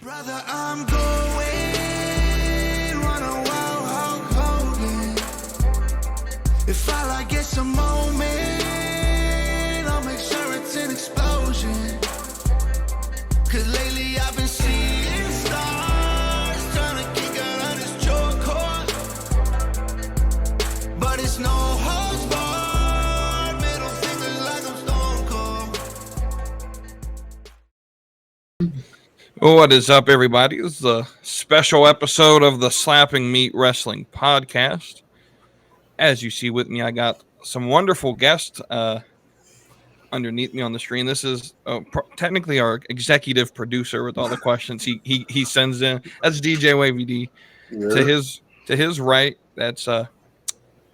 Brother, I'm going, wanna wow Hulk Hogan. If I like get some moment, I'll make sure it's an explosion. Cause lately I've been seeing stars, trying to kick out on this joke cord. But it's no holds barred, middle fingers like I'm Stone Cold. What is up, everybody? This is a special episode of the Slapping Meat Wrestling Podcast. As you see with me, I got some wonderful guests underneath me on the screen. This is technically our executive producer with all the questions he sends in. That's DJ Wavy. Yeah. To his right, that's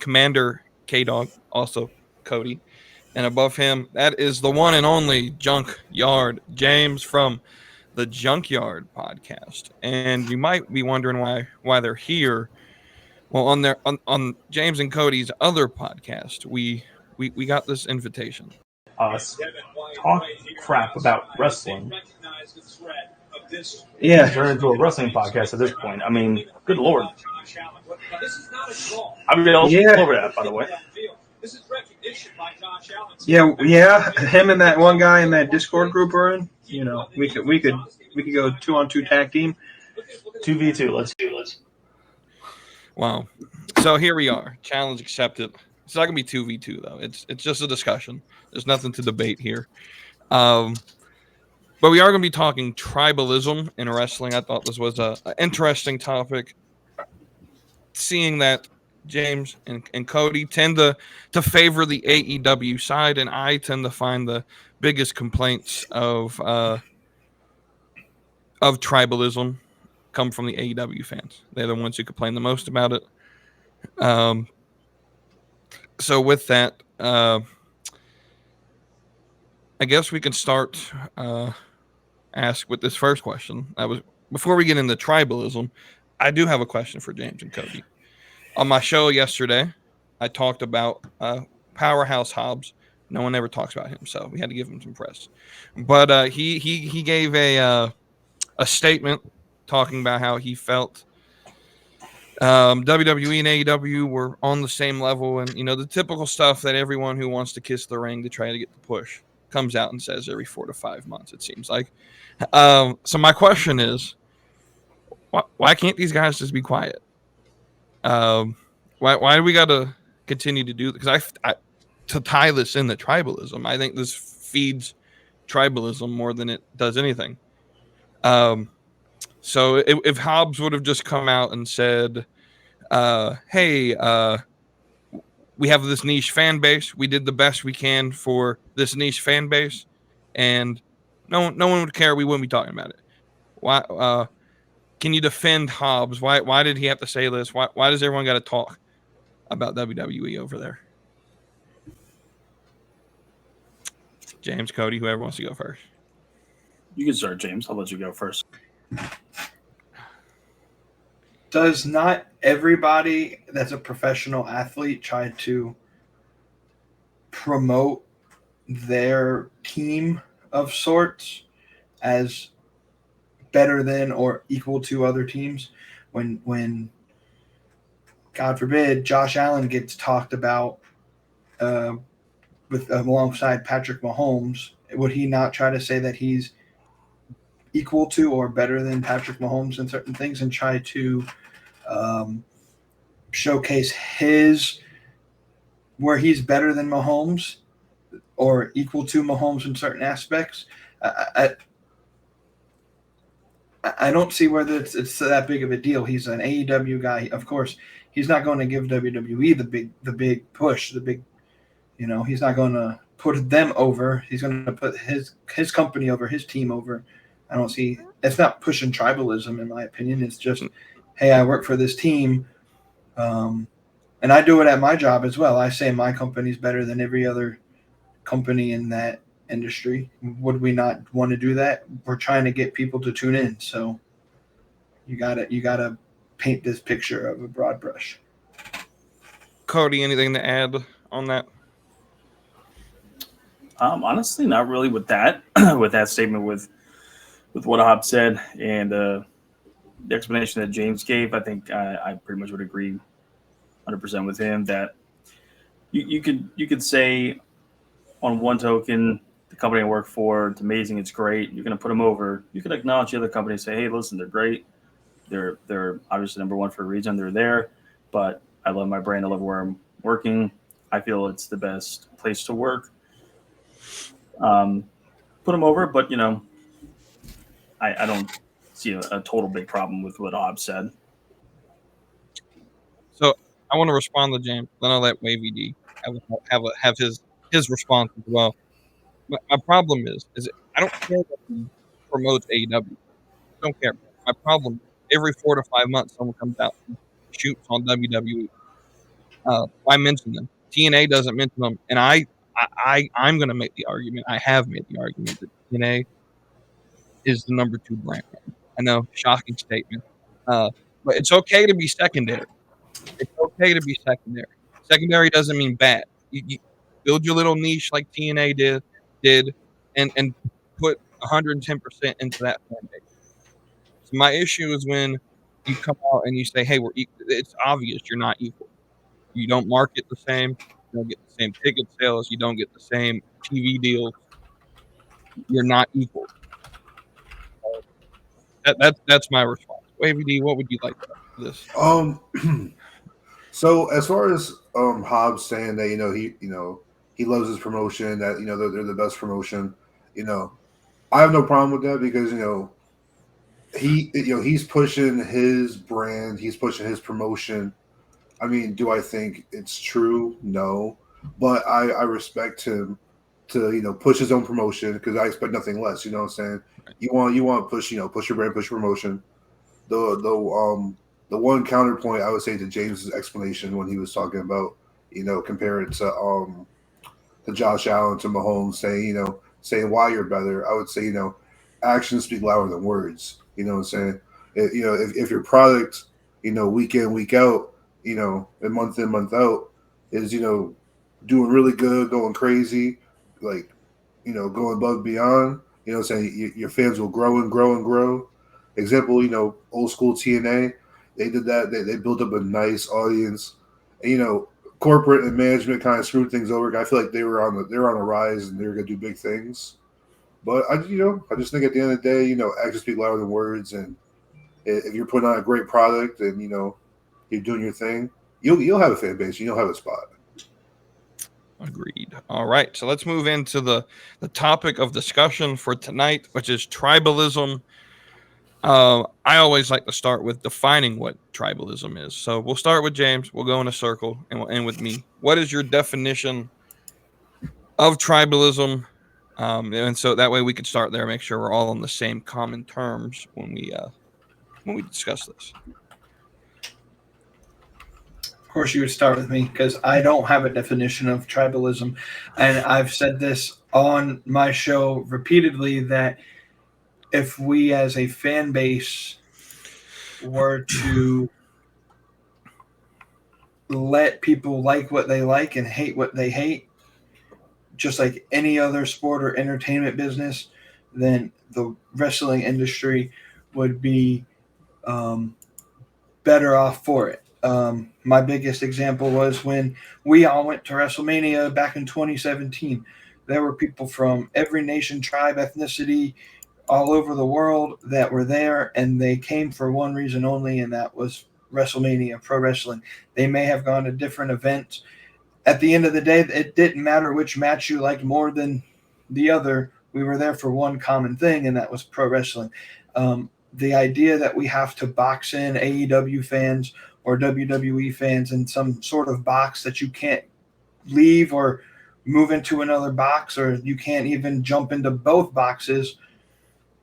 Commander K-Dog, also Kody. And above him, that is the one and only Junkyard James from the Junkyard Podcast. And you might be wondering why they're here. Well, on James and Cody's other podcast, we got this invitation. Us talk crap about wrestling. Yeah, Turn into a wrestling podcast at this point. I mean, good lord. I'm all over that, by the way. Yeah. Him and that one guy in that Discord group are in. You know, we could go 2-on-2 tag team. 2v2. Let's. Wow. So here we are. Challenge accepted. It's not gonna be 2v2 though. It's just a discussion. There's nothing to debate here. But we are gonna be talking tribalism in wrestling. I thought this was an interesting topic. Seeing that James and Kody tend to favor the AEW side, and I tend to find the biggest complaints of tribalism come from the AEW fans. They're the ones who complain the most about it. So with that, I guess we can start ask with this first question. Before we get into tribalism, I do have a question for James and Kody. On my show yesterday, I talked about Powerhouse Hobbs. No one ever talks about him, so we had to give him some press. But he gave a statement talking about how he felt WWE and AEW were on the same level, and the typical stuff that everyone who wants to kiss the ring to try to get the push comes out and says every 4 to 5 months, it seems like. So my question is, why can't these guys just be quiet? Why do we got to continue to do? Because to tie this into tribalism, I think this feeds tribalism more than it does anything. So if Hobbs would have just come out and said, hey, we have this niche fan base. We did the best we can for this niche fan base, and no one would care. We wouldn't be talking about it. Why? Can you defend Hobbs? Why did he have to say this? Why does everyone got to talk about WWE over there? James, Kody, whoever wants to go first. You can start, James. I'll let you go first. Does not everybody that's a professional athlete try to promote their team of sorts as better than or equal to other teams? When God forbid Josh Allen gets talked about alongside Patrick Mahomes, would he not try to say that he's equal to or better than Patrick Mahomes in certain things and try to showcase where he's better than Mahomes or equal to Mahomes in certain aspects? I don't see whether it's that big of a deal. He's an AEW guy. Of course, he's not going to give WWE the big push, the big, he's not going to put them over. He's going to put his company over, his team over. I don't see – it's not pushing tribalism, in my opinion. It's just, hey, I work for this team, and I do it at my job as well. I say my company's better than every other company in that industry. Would we not want to do that? We're trying to get people to tune in, so you gotta paint this picture of a broad brush. Kody, anything to add on that? Honestly, not really with that. With that statement, with with what Hobbs said and the explanation that James gave, I think I pretty much would agree 100% with him that you could say on one token, the company I work for, it's amazing, it's great. You're going to put them over. You can acknowledge the other company and say, hey, listen, they're great. They're obviously number one for a reason. They're there, but I love my brand. I love where I'm working. I feel it's the best place to work. Put them over, but I don't see a total big problem with what Hobbs said. So I want to respond to James. Then I'll let Wavy D have his response as well. My problem is I don't care that he promotes AEW. I don't care. My problem is every 4 to 5 months someone comes out and shoots on WWE. Why mention them? TNA doesn't mention them, and I'm going to make the argument. I have made the argument that TNA is the number 2 brand. I know, shocking statement, but it's okay to be secondary. It's okay to be secondary. Secondary doesn't mean bad. You build your little niche like TNA did, and put 110% into that fan base. So my issue is when you come out and you say, "Hey, we're equal." It's obvious you're not equal. You don't market the same. You don't get the same ticket sales. You don't get the same TV deals. You're not equal. That's my response. Wavy D, what would you like to add to this? So as far as Hobbs saying that he loves his promotion, that they're the best promotion, I have no problem with that because he's pushing his brand, he's pushing his promotion. I mean, do I think it's true? No, but I respect him to push his own promotion because I expect nothing less. You know what I'm saying? You want to push push your brand, push your promotion. The one counterpoint I would say to James's explanation when he was talking about compare it to Josh Allen, to Mahomes, saying why you're better. I would say actions speak louder than words. You know what I'm saying? If your product week in week out and month in month out is doing really good, going crazy, like going above and beyond. You know what I'm saying? Your fans will grow and grow and grow. Example, old school TNA, they did that. They built up a nice audience. And, corporate and management kind of screwed things over. I feel like they were on a rise and they were going to do big things. But I just think at the end of the day, actions speak louder than words. And if you're putting on a great product and you're doing your thing, you'll have a fan base. You'll have a spot. Agreed. All right, so let's move into the topic of discussion for tonight, which is tribalism. I always like to start with defining what tribalism is. So we'll start with James. We'll go in a circle, and we'll end with me. What is your definition of tribalism? And so that way we could start there, make sure we're all on the same common terms when we discuss this. Of course, you would start with me because I don't have a definition of tribalism. And I've said this on my show repeatedly that if we as a fan base were to let people like what they like and hate what they hate, just like any other sport or entertainment business, then the wrestling industry would be better off for it. My biggest example was when we all went to WrestleMania back in 2017. There were people from every nation, tribe, ethnicity, all over the world that were there, and they came for one reason only, and that was WrestleMania, pro wrestling. They may have gone to different events. At the end of the day, it didn't matter which match you liked more than the other. We were there for one common thing, and that was pro wrestling. The idea that we have to box in AEW fans or WWE fans in some sort of box that you can't leave or move into another box, or you can't even jump into both boxes,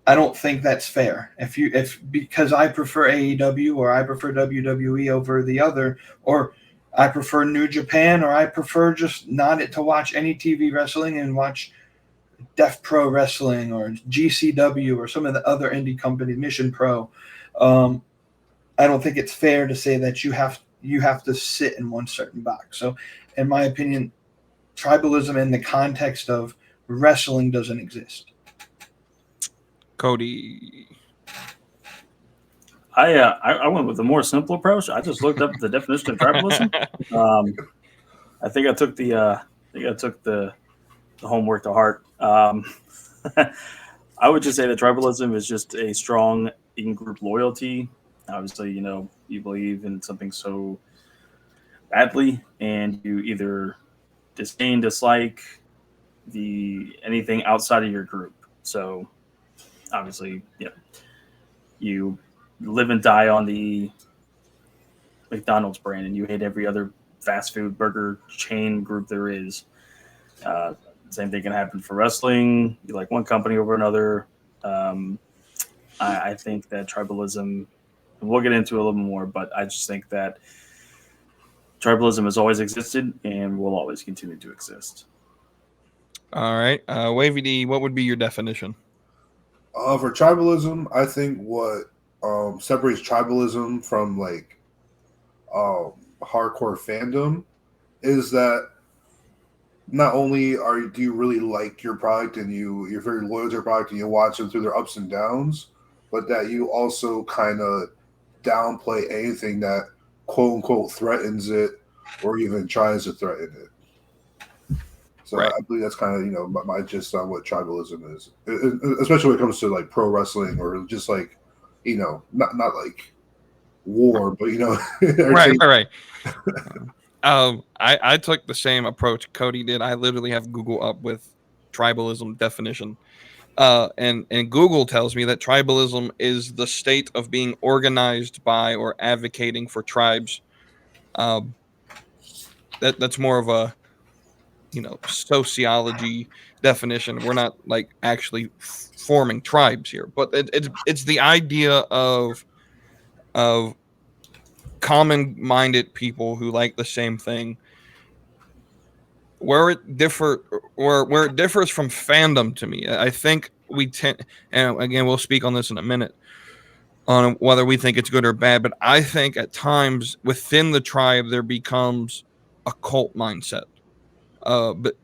I don't think that's fair. If because I prefer AEW or I prefer WWE over the other, or I prefer New Japan, or I prefer just not to watch any TV wrestling and watch Def Pro Wrestling or GCW or some of the other indie companies, Mission Pro, I don't think it's fair to say that you have to sit in one certain box. So, in my opinion, tribalism in the context of wrestling doesn't exist. Kody. I went with a more simple approach. I just looked up the definition of tribalism. I think I took the homework to heart. I would just say that tribalism is just a strong in-group loyalty. Obviously, you believe in something so badly, and you either disdain, dislike anything outside of your group. So, obviously, you live and die on the McDonald's brand, and you hate every other fast food burger chain group there is. Same thing can happen for wrestling. You like one company over another. I think that tribalism, we'll get into it a little more, but I just think that tribalism has always existed and will always continue to exist. All right. Wavy D, what would be your definition? For tribalism, I think what separates tribalism from like hardcore fandom is that not only do you really like your product and you're very loyal to your product and you watch them through their ups and downs, but that you also kind of downplay anything that quote unquote threatens it or even tries to threaten it. So right. I believe that's kind of my gist on what tribalism is, especially when it comes to like pro wrestling or just like not like war, but right. I took the same approach Kody did. I literally have Google up with tribalism definition. And Google tells me that tribalism is the state of being organized by or advocating for tribes. That's more of a sociology definition. We're not like actually forming tribes here, but it's the idea of common-minded people who like the same thing. Where it differs from fandom to me, I think we tend, and again we'll speak on this in a minute on whether we think it's good or bad, but I think at times within the tribe there becomes a cult mindset, but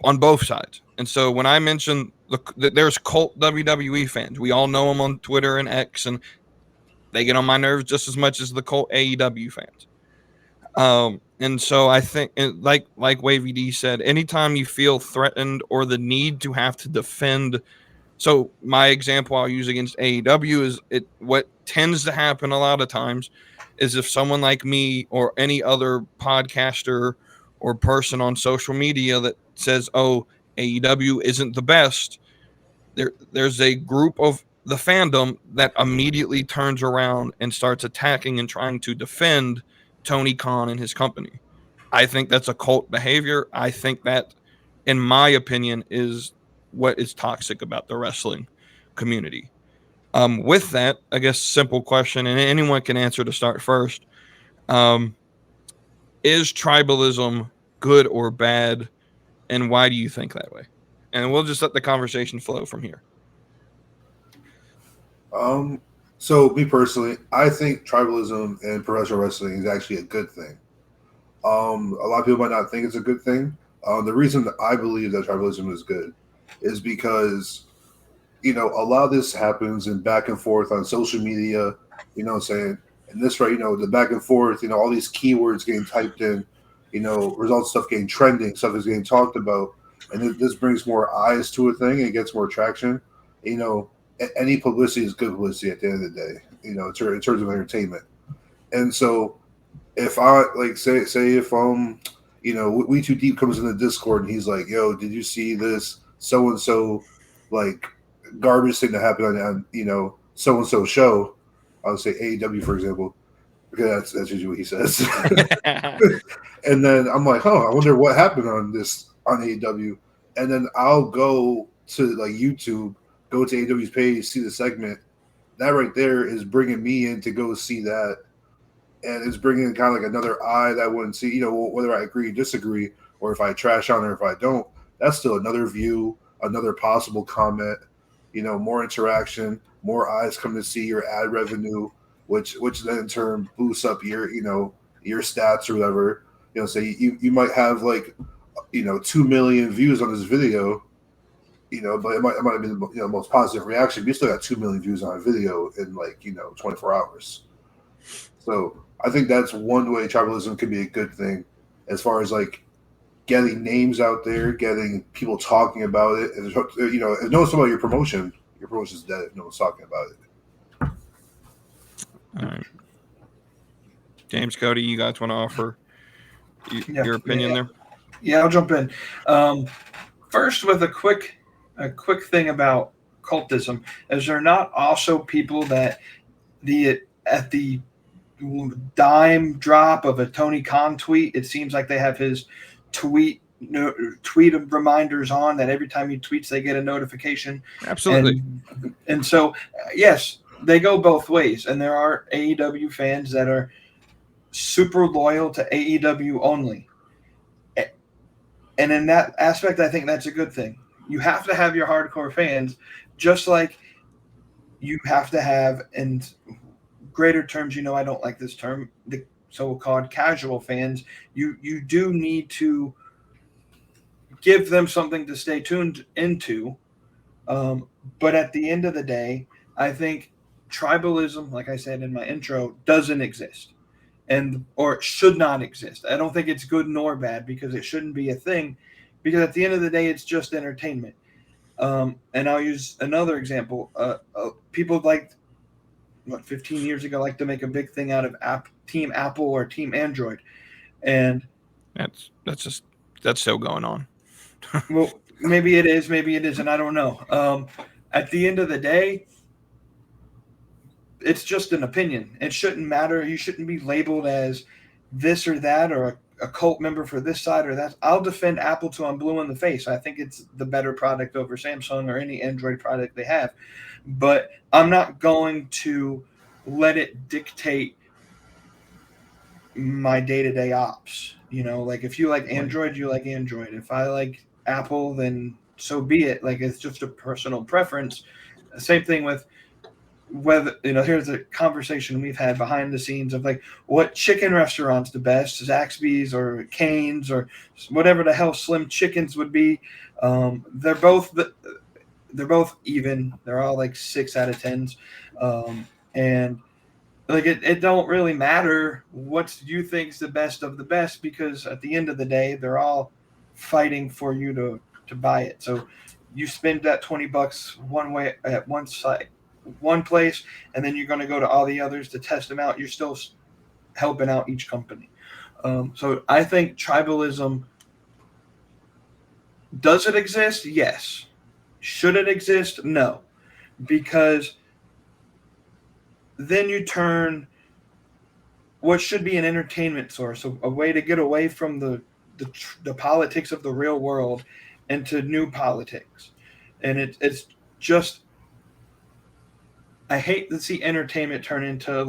on both sides. And so when I mention there's cult WWE fans, we all know them on Twitter and X, and they get on my nerves just as much as the cult AEW fans. And so I think, like Wavy D said, anytime you feel threatened or the need to have to defend. So my example I'll use against AEW is what tends to happen a lot of times is if someone like me or any other podcaster or person on social media that says, oh, AEW isn't the best, there's a group of the fandom that immediately turns around and starts attacking and trying to defend Tony Khan and his company. I think that's a cult behavior. I think that, in my opinion, is what is toxic about the wrestling community. With that, I guess simple question, and anyone can answer to start first. Is tribalism good or bad, and why do you think that way? And we'll just let the conversation flow from here. So me personally, I think tribalism in professional wrestling is actually a good thing. A lot of people might not think it's a good thing. The reason that I believe that tribalism is good is because, a lot of this happens in back and forth on social media, what I'm saying? And this, right, the back and forth, all these keywords getting typed in, results stuff getting trending, stuff is getting talked about. And this brings more eyes to a thing. It gets more traction. Any publicity is good publicity at the end of the day, in terms of entertainment. And so if I say if We Too Deep comes in the Discord and he's like, yo, did you see this so-and-so like garbage thing that happened on so-and-so show? I would say AEW, for example, because that's usually what he says. And then I'm like, I wonder what happened on AEW. And then I'll go to like YouTube, go to AEW's page, see the segment. That right there is bringing me in to go see that. And it's bringing kind of like another eye that wouldn't see, whether I agree, disagree, or if I trash on it or if I don't, that's still another view, another possible comment, more interaction, more eyes come to see your ad revenue, which then in turn boosts up your stats or whatever. So you might have like, 2 million views on this video, but it might have been the most positive reaction. We still got 2 million views on a video in 24 hours. So I think that's one way tribalism can be a good thing, as far as getting names out there, getting people talking about it. If no one's talking about your promotion's dead if no one's talking about it. All right. James, Kody, you guys want to offer your opinion there? Yeah, I'll jump in. First, with a quick thing about cultism, is there not also people that at the dime drop of a Tony Khan tweet, it seems like they have his tweet reminders on, that every time he tweets they get a notification. Absolutely. And so yes, they go both ways, and there are AEW fans that are super loyal to AEW only, and in that aspect I think that's a good thing. You have to have your hardcore fans, just like you have to have, in greater terms, I don't like this term, the so-called casual fans. You do need to give them something to stay tuned into, but at the end of the day, I think tribalism, like I said in my intro, doesn't exist, or it should not exist. I don't think it's good nor bad, because it shouldn't be a thing, because at the end of the day it's just entertainment. And I'll use another example. People 15 years ago like to make a big thing out of Team Apple or Team Android, and that's still going on. well, maybe it is, maybe it isn't, I don't know. At the end of the day, it's just an opinion. It shouldn't matter. You shouldn't be labeled as this or that, or a cult member for this side or that. I'll defend Apple till I'm blue in the face. I think it's the better product over Samsung or any Android product they have. But I'm not going to let it dictate my day-to-day ops. If you like Android, you like Android. If I like Apple, then so be it. It's just a personal preference. Same thing with whether, here's a conversation we've had behind the scenes of what chicken restaurant's the best, Zaxby's or Cane's or whatever the hell Slim Chickens would be. They're both even. They're all 6 out of 10s. And it don't really matter what you think's the best of the best, because at the end of the day, they're all fighting for you to buy it. So you spend that $20 one way at one site, one place, and then you're going to go to all the others to test them out. You're still helping out each company. So I think tribalism, does it exist? Yes. Should it exist? No. Because then you turn what should be an entertainment source, a way to get away from the politics of the real world, into new politics. And it's just, I hate to see entertainment turn into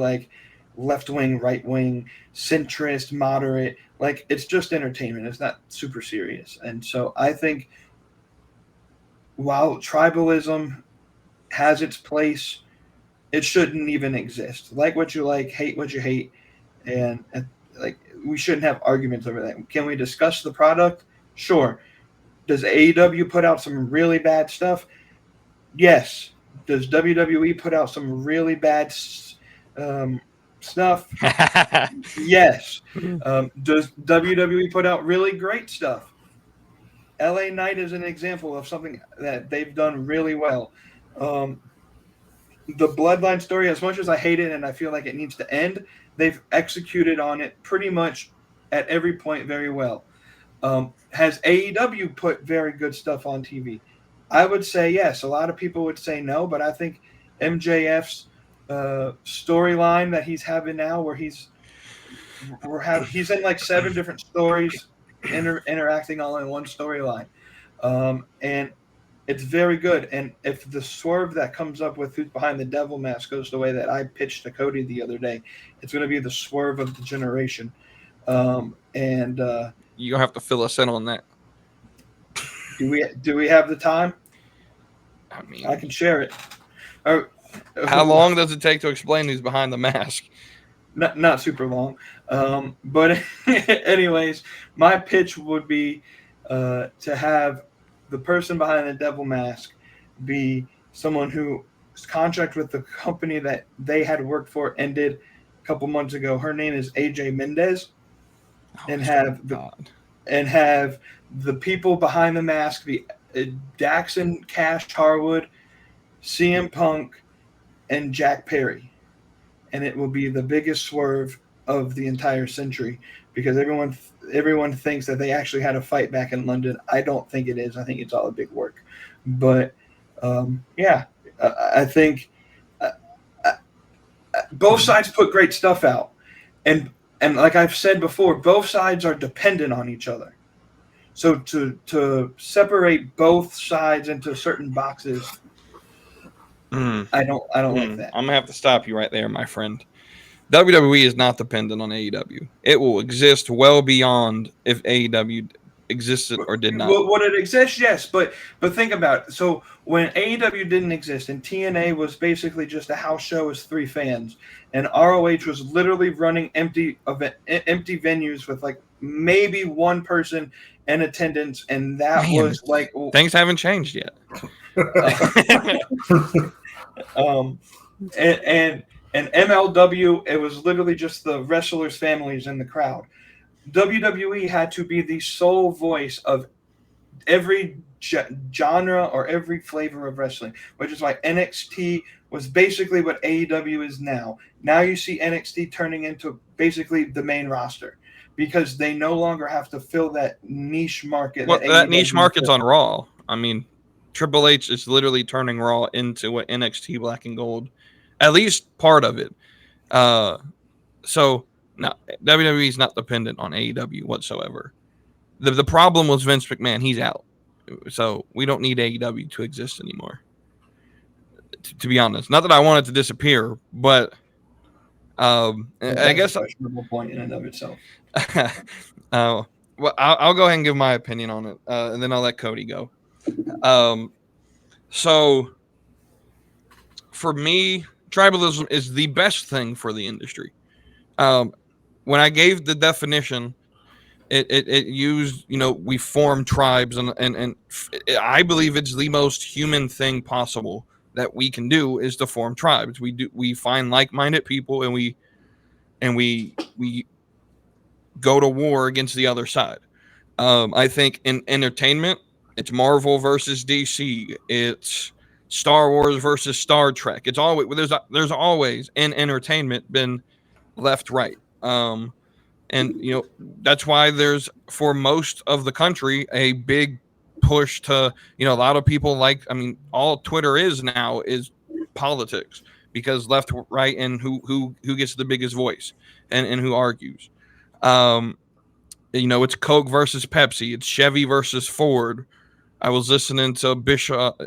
left-wing, right-wing, centrist, moderate. It's just entertainment. It's not super serious. And so I think while tribalism has its place, it shouldn't even exist. Like what you like, hate what you hate. And we shouldn't have arguments over that. Can we discuss the product? Sure. Does AEW put out some really bad stuff? Yes. Does WWE put out some really bad stuff? Yes. Does WWE put out really great stuff? LA Knight is an example of something that they've done really well. The Bloodline story, as much as I hate it and I feel like it needs to end, they've executed on it pretty much at every point very well. Has AEW put very good stuff on TV? I would say yes. A lot of people would say no, but I think MJF's storyline that he's having now, where he's in 7 different stories interacting all in one storyline, and it's very good. And if the swerve that comes up with who's behind the devil mask goes the way that I pitched to Kody the other day, it's going to be the swerve of the generation. And you'll have to fill us in on that. Do we have the time? I mean, I can share it. How long does it take to explain who's behind the mask? Not super long. But anyways, my pitch would be to have the person behind the devil mask be someone whose contract with the company that they had worked for ended a couple months ago. Her name is AJ Mendez, and have the people behind the mask be Daxon, Cash Harwood, CM Punk, and Jack Perry, and it will be the biggest swerve of the entire century because everyone thinks that they actually had a fight back in London. I don't think it is. I think it's all a big work. But I think both sides put great stuff out, and like I've said before, both sides are dependent on each other. So to separate both sides into certain boxes, I don't like that. I'm gonna have to stop you right there, my friend. WWE is not dependent on AEW. It will exist well beyond if AEW existed or did not. Would it exist? Yes, but think about it. So when AEW didn't exist and TNA was basically just a house show with 3 fans, and ROH was literally running empty venues with like maybe one person in attendance, and that was like things haven't changed yet. And MLW, it was literally just the wrestlers' families in the crowd. WWE had to be the sole voice of every genre or every flavor of wrestling, which is why NXT was basically what AEW is now. Now you see NXT turning into basically the main roster because they no longer have to fill that niche market. Well, that niche market's on Raw. I mean, Triple H is literally turning Raw into what NXT Black and Gold, at least part of it. So no, WWE is not dependent on AEW whatsoever. The problem was Vince McMahon. He's out. So we don't need AEW to exist anymore. To be honest, not that I want it to disappear, but I guess a questionable point in and of itself. Well, I'll go ahead and give my opinion on it, and then I'll let Kody go. So for me, tribalism is the best thing for the industry. When I gave the definition, it used, we form tribes, and I believe it's the most human thing possible that we can do is to form tribes. We find like-minded people, and we go to war against the other side. I think in entertainment, it's Marvel versus DC. It's Star Wars versus Star Trek. It's always there's always in entertainment been left right. And that's why there's, for most of the country, a big push to, a lot of people all Twitter is now is politics, because left, right, and who gets the biggest voice and who argues. It's Coke versus Pepsi. It's Chevy versus Ford. I was listening to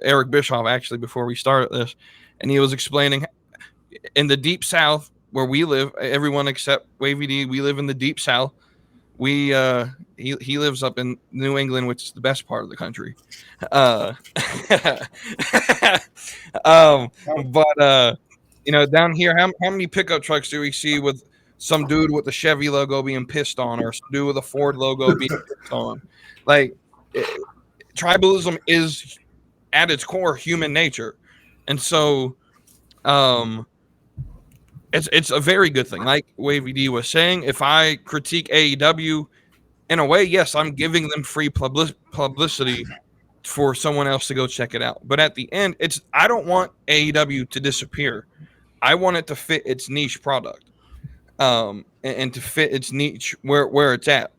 Eric Bischoff actually before we started this, and he was explaining in the Deep South where we live, everyone except Wavy D, we live in the Deep South. He lives up in New England, which is the best part of the country. Down here, how many pickup trucks do we see with some dude with the Chevy logo being pissed on, or some dude with a Ford logo being pissed on? Tribalism is at its core human nature, and so it's a very good thing. Like Wavy D was saying, if I critique AEW, in a way, yes, I'm giving them free publicity for someone else to go check it out. But at the end, I don't want AEW to disappear. I want it to fit its niche product, and to fit its niche where it's at,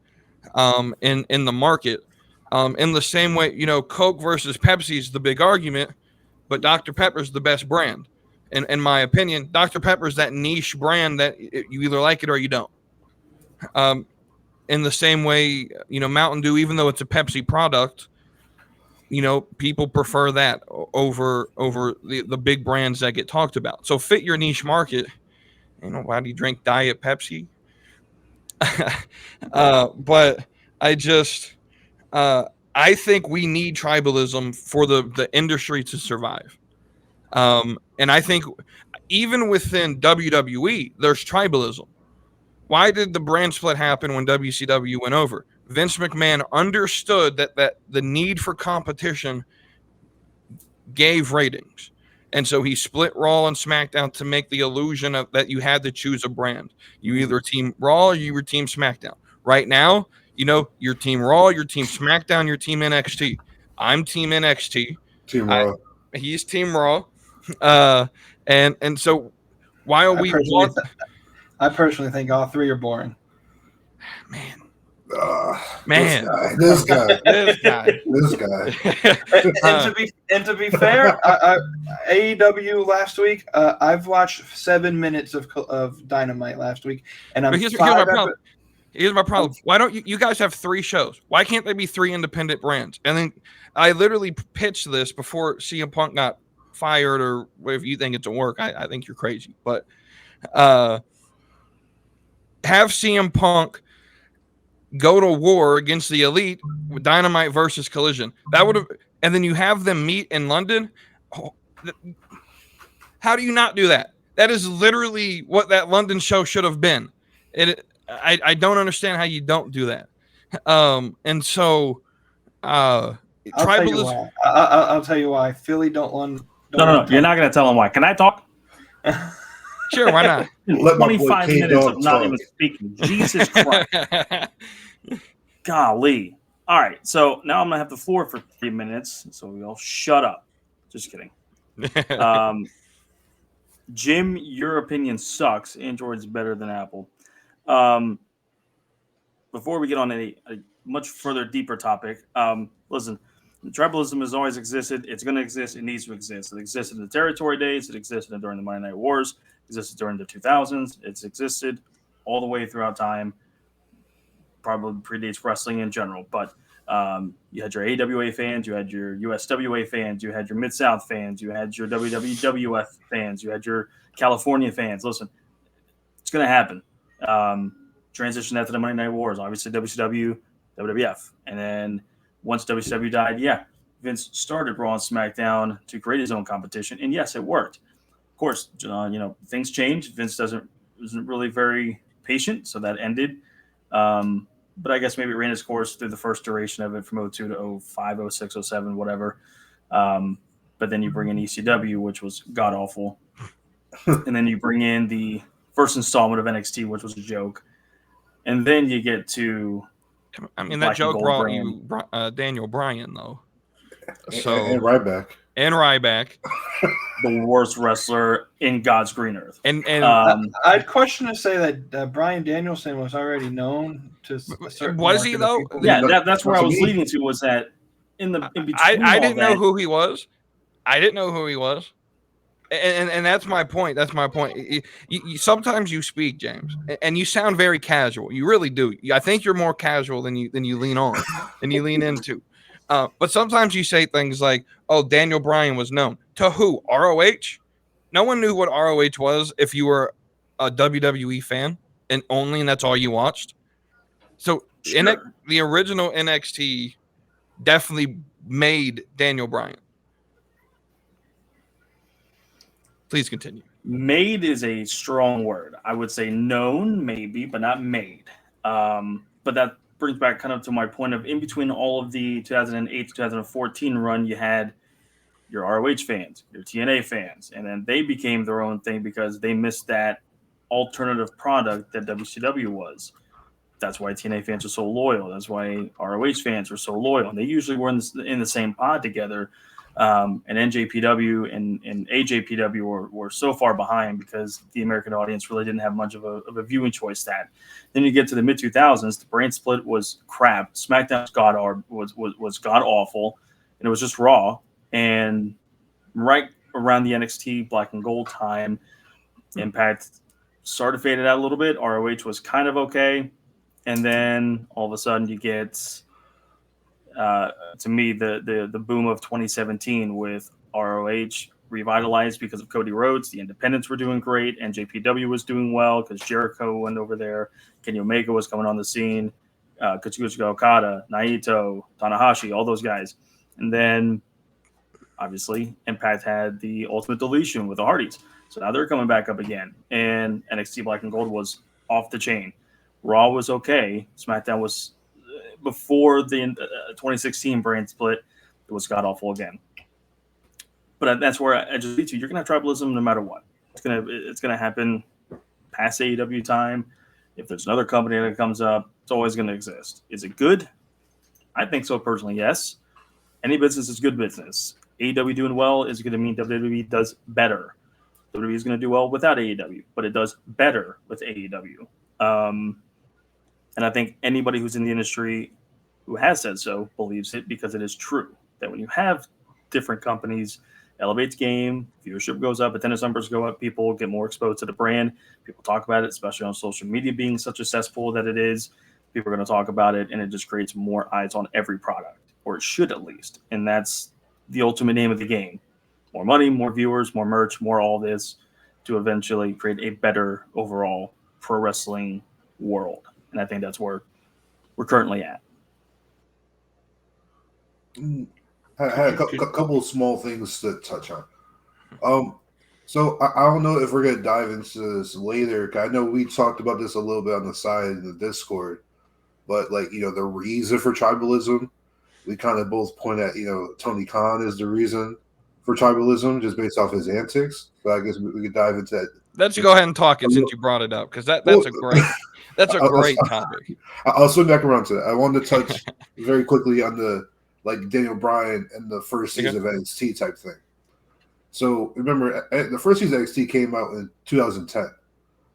in the market. In the same way, Coke versus Pepsi is the big argument, but Dr. Pepper is the best brand. In my opinion, Dr. Pepper is that niche brand that you either like it or you don't. In the same way, Mountain Dew, even though it's a Pepsi product, people prefer that over the big brands that get talked about. So fit your niche market. Ain't nobody drink Diet Pepsi. But I think we need tribalism for the industry to survive. And I think even within WWE, there's tribalism. Why did the brand split happen when WCW went over? Vince McMahon understood that the need for competition gave ratings. And so he split Raw and SmackDown to make the illusion of that you had to choose a brand. You either team Raw or you were team SmackDown. Right now, you know, your team Raw, your team SmackDown, your team NXT. I'm team NXT. Team Raw. He's team Raw. And so while I personally think all three are boring. Man. This guy. And to be fair, AEW last week, I've watched 7 minutes of Dynamite last week, and here's my problem. Here's my problem. Why don't you guys have 3 shows? Why can't there be 3 independent brands? And then I literally pitched this before CM Punk got fired, or whatever you think it's a work. I think you're crazy, but have CM Punk go to war against the Elite with Dynamite versus Collision. That would have, and then you have them meet in London. How do you not do that? That is literally what that London show should have been. I don't understand how you don't do that. And so Tribalism. I'll tell you why. Philly don't want. No. You're not going to tell them why. Can I talk? Sure, why not? 25 minutes of not even speaking. Jesus Christ. Golly. All right, so now I'm going to have the floor for 3 minutes, so we all shut up. Just kidding. Jim, your opinion sucks. Android's better than Apple. Before we get on a much further, deeper topic, listen, tribalism has always existed. It's going to exist. It needs to exist. It existed in the territory days. It existed during the Monday Night Wars. It existed during the 2000s. It's existed all the way throughout time. Probably predates wrestling in general. But you had your AWA fans. You had your USWA fans. You had your Mid-South fans. You had your WWF fans. You had your California fans. Listen, it's going to happen. Transition after the Monday Night Wars. Obviously, WCW, WWF. And then once WCW died, Vince started Raw and SmackDown to create his own competition. And yes, it worked. Of course, things change. Vince isn't really very patient, so that ended. But I guess maybe it ran its course through the first duration of it from 02 to 05, 06, 07, whatever. But then you bring in ECW, which was god-awful. And then you bring in the first installment of NXT, which was a joke. And then you get to... I mean, that joke brought you Daniel Bryan, though. So and Ryback. The worst wrestler in God's green earth. And I'd question to say that Bryan Danielson was already known to. Was he though? Yeah, that's where I was leading to. Was that in between? I didn't know who he was. And that's my point. You sometimes you speak, James, and you sound very casual. You really do. I think you're more casual than you lean on, than you lean into. But sometimes you say things like, "Oh, Daniel Bryan was known to who? ROH? No one knew what ROH was if you were a WWE fan and that's all you watched." So, sure. The original NXT definitely made Daniel Bryan. Please continue. Made is a strong word. I would say known, maybe, but not made. But that brings back kind of to my point of in between all of the 2008 to 2014 run, you had your ROH fans, your TNA fans, and then they became their own thing because they missed that alternative product that WCW was. That's why TNA fans are so loyal. That's why ROH fans are so loyal. And they usually were in the same pod together. And NJPW and AJPW were so far behind because the American audience really didn't have much of a viewing choice. Then you get to the mid 2000s, the brand split was crap. SmackDown was god awful, and it was just Raw. And right around the NXT Black and Gold time, Impact started faded out a little bit. ROH was kind of okay, and then all of a sudden you get. To me, the boom of 2017 with ROH revitalized because of Cody Rhodes. The independents were doing great, and JPW was doing well because Jericho went over there. Kenny Omega was coming on the scene. Kazuchika Okada, Naito, Tanahashi, all those guys. And then, obviously, Impact had the Ultimate Deletion with the Hardys. So now they're coming back up again. And NXT Black and Gold was off the chain. Raw was okay. SmackDown was before the 2016 brand split, it was god awful again. But that's where I just lead to. You're gonna have tribalism no matter what. It's gonna happen past AEW time. If there's another company that comes up, it's always gonna exist. Is it good? I think so personally. Yes. Any business is good business. AEW doing well is going to mean WWE does better. WWE is going to do well without AEW, but it does better with AEW. And I think anybody who's in the industry who has said so believes it because it is true that when you have different companies, elevates game, viewership goes up, attendance numbers go up, people get more exposed to the brand, people talk about it, especially on social media being such a cesspool that it is. People are going to talk about it, and it just creates more eyes on every product, or it should at least. And that's the ultimate name of the game. More money, more viewers, more merch, more all this to eventually create a better overall pro wrestling world. And I think that's where we're currently at. I had a couple of small things to touch on. So I don't know if we're going to dive into this later. I know we talked about this a little bit on the side in the Discord, but like, you know, the reason for tribalism, we kind of both point at, you know, Tony Khan is the reason for tribalism just based off his antics. But I guess we could dive into that. Let's go ahead and talk it since you brought it up, because that's a great topic. I'll swing back around to that. I wanted to touch very quickly on the like Daniel Bryan and the first season of NXT type thing. So remember, the first season of NXT came out in 2010.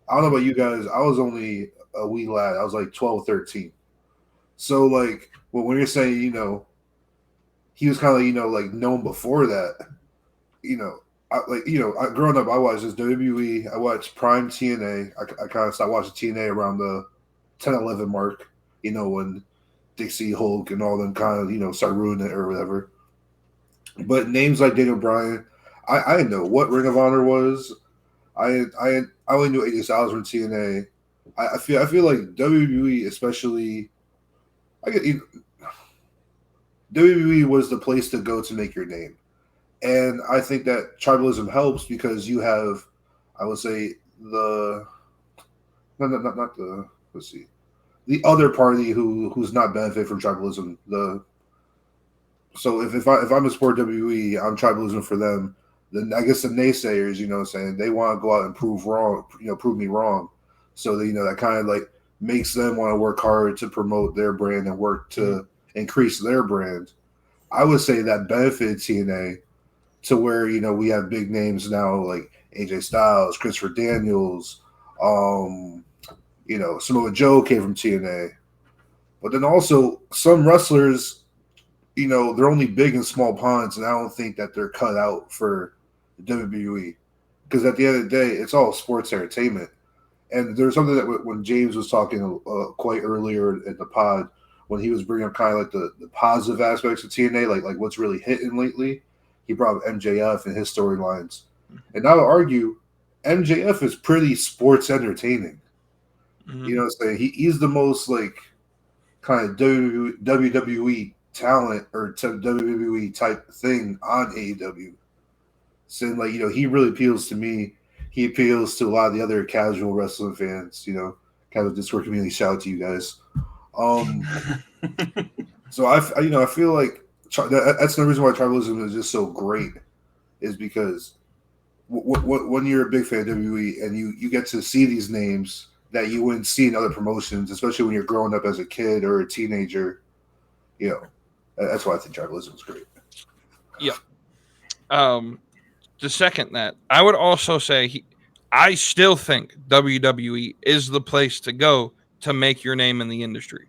I don't know about you guys. I was only a wee lad. I was like 12, 13. So like, well, when you're saying, you know, he was kind of, you know, like known before that, you know, growing up, I watched this WWE. I watched Prime TNA. I kind of stopped watching TNA around the 10, 11 mark, you know, when Dixie, Hulk, and all them kind of, you know, start ruining it or whatever. But names like Daniel Bryan, I didn't know what Ring of Honor was. I only knew AJ Styles from TNA. I feel like WWE, especially, WWE was the place to go to make your name. And I think that tribalism helps because you have, I would say, the other party who's not benefit from tribalism. So if I'm a support WWE, I'm tribalism for them. Then I guess the naysayers, you know what I'm saying, they want to go out and prove me wrong. So that, you know, that kind of like makes them want to work hard to promote their brand and work to increase their brand. I would say that benefited TNA to where, you know, we have big names now like AJ Styles, Christopher Daniels, you know, Samoa Joe came from TNA. But then also some wrestlers, you know, they're only big in small ponds, and I don't think that they're cut out for WWE. Because at the end of the day, it's all sports entertainment. And there's something that when James was talking quite earlier in the pod, when he was bringing up kind of like the positive aspects of TNA, like what's really hitting lately, he brought up MJF and his storylines. And I would argue MJF is pretty sports entertaining. Mm-hmm. You know what I'm saying? He's the most like kind of WWE talent or WWE type thing on AEW. So like, you know, he really appeals to me. He appeals to a lot of the other casual wrestling fans, you know, kind of Discord community. Shout out to you guys. So I feel like that's the reason why tribalism is just so great, is because when you're a big fan of WWE and you get to see these names that you wouldn't see in other promotions, especially when you're growing up as a kid or a teenager, you know, that's why I think tribalism is great. Yeah. To second that, I would also say I still think WWE is the place to go to make your name in the industry.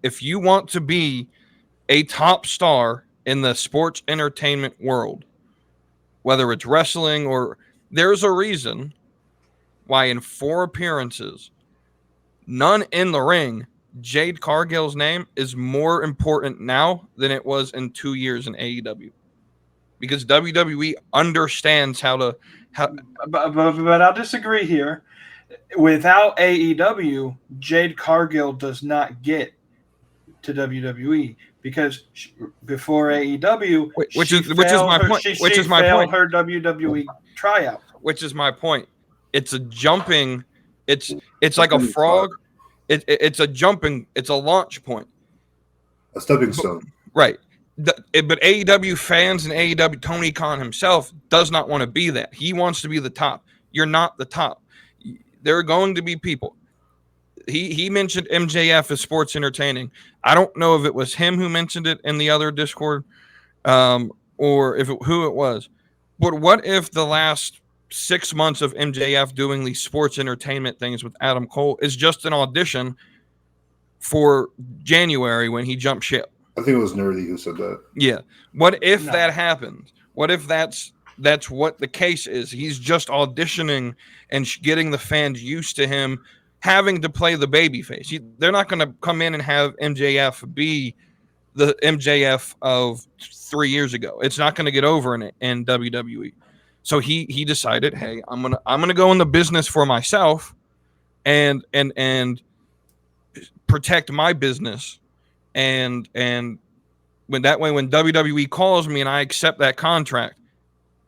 If you want to be a top star in the sports entertainment world, whether it's wrestling or there's a reason why in 4 appearances, none in the ring, Jade Cargill's name is more important now than it was in 2 years in AEW. Because WWE understands how. But I'll disagree here. Without AEW, Jade Cargill does not get to WWE because before AEW, which is my point. She failed her WWE tryout. Which is my point. It's a jumping. It's like a frog. It's a launch point. A stepping stone. Right. But AEW fans and AEW, Tony Khan himself does not want to be that. He wants to be the top. You're not the top. There are going to be people. He mentioned MJF as sports entertaining. I don't know if it was him who mentioned it in the other Discord, or who it was. But what if the last 6 months of MJF doing these sports entertainment things with Adam Cole is just an audition for January when he jumped ship? I think it was Nerdy who said that. Yeah. What if that happens? What if that's what the case is? He's just auditioning and getting the fans used to him having to play the babyface. They're not going to come in and have MJF be the MJF of 3 years ago. It's not going to get over in WWE. So he decided, hey, I'm gonna go in the business for myself, and protect my business, and when WWE calls me and I accept that contract,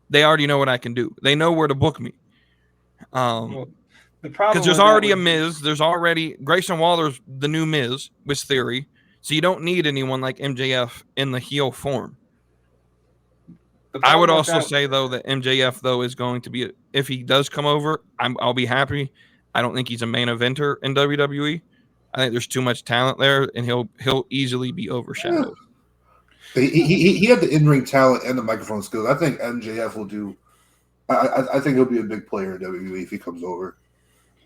they already know what I can do. They know where to book me. Well, the problem Because there's with that already a would- Miz. There's already Grayson Waller's the new Miz with Theory. So you don't need anyone like MJF in the heel form. the I would problem with also that- say, though, that MJF, though, is going to be, if he does come over, I'll be happy. I don't think he's a main eventer in WWE. I think there's too much talent there, and he'll easily be overshadowed. He had the in-ring talent and the microphone skills. I think MJF will do. I think he'll be a big player in WWE if he comes over.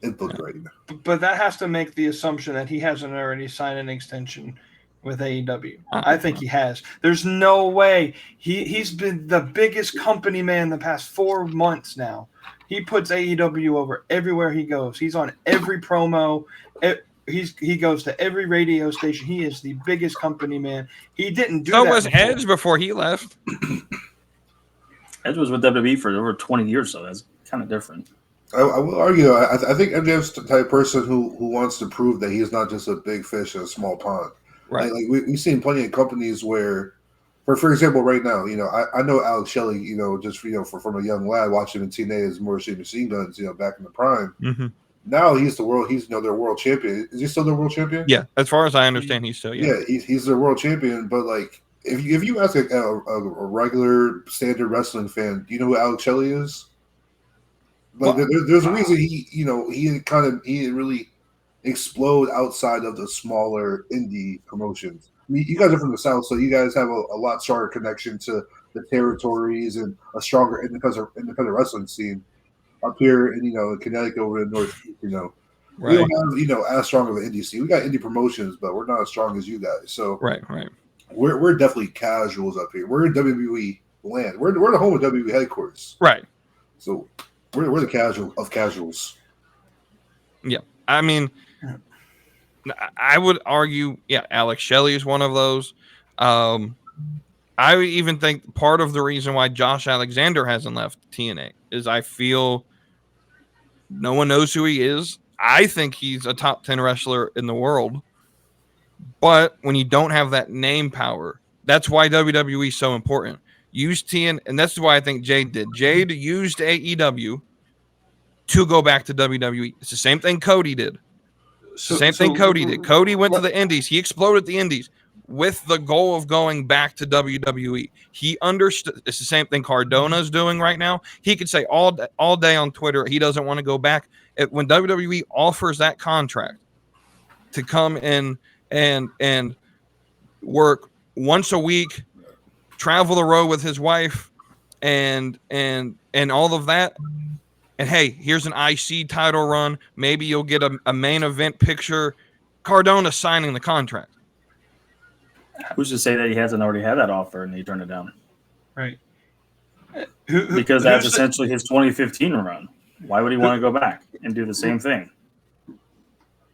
It looks great. But that has to make the assumption that he hasn't already signed an extension with AEW. I think he has. There's no way. He's been the biggest company man the past 4 months now. He puts AEW over everywhere he goes. He's on every promo. He goes to every radio station. He is the biggest company man. He didn't do that. So was before. Edge before he left. Edge was with WWE for over 20 years, so that's kind of different. I will argue. I think MJF's the type of person who wants to prove that he's not just a big fish in a small pond. Right. Like we've seen plenty of companies where, for example, right now, I know Alex Shelley, just from a young lad watching in TNA as Morris Machine Guns, back in the prime. Mm-hmm. Now he's their world champion. Is he still their world champion? Yeah, as far as I understand, he's still he's their world champion. But like, if you ask a regular standard wrestling fan, do you know who Alex Shelley is? Like, there's a reason he didn't really explode outside of the smaller indie promotions. I mean, you guys are from the South, so you guys have a lot stronger connection to the territories and a stronger independent wrestling scene. Up here in Connecticut, over in North, we don't have as strong of an indie scene. We got indie promotions, but we're not as strong as you guys. So right. We're definitely casuals up here. We're in WWE land. We're the home of WWE headquarters. Right. So we're the casual of casuals. Yeah, I mean, I would argue, Alex Shelley is one of those. I would even think part of the reason why Josh Alexander hasn't left TNA is I feel no one knows who he is. I think he's a top 10 wrestler in the world. But when you don't have that name power, that's why WWE is so important. Use TNA, and that's why I think Jade did. Jade used AEW to go back to WWE. It's the same thing Kody did. Cody did. Kody went to the Indies. He exploded the Indies with the goal of going back to WWE. He understood. It's the same thing Cardona is doing right now. He could say all day on Twitter he doesn't want to go back. When WWE offers that contract to come in and work once a week, travel the road with his wife, and all of that. And hey, here's an IC title run. Maybe you'll get a main event picture. Cardona signing the contract. Who's to say that he hasn't already had that offer and he turned it down? Right. Because that's essentially his 2015 run. Why would he want to go back and do the same thing?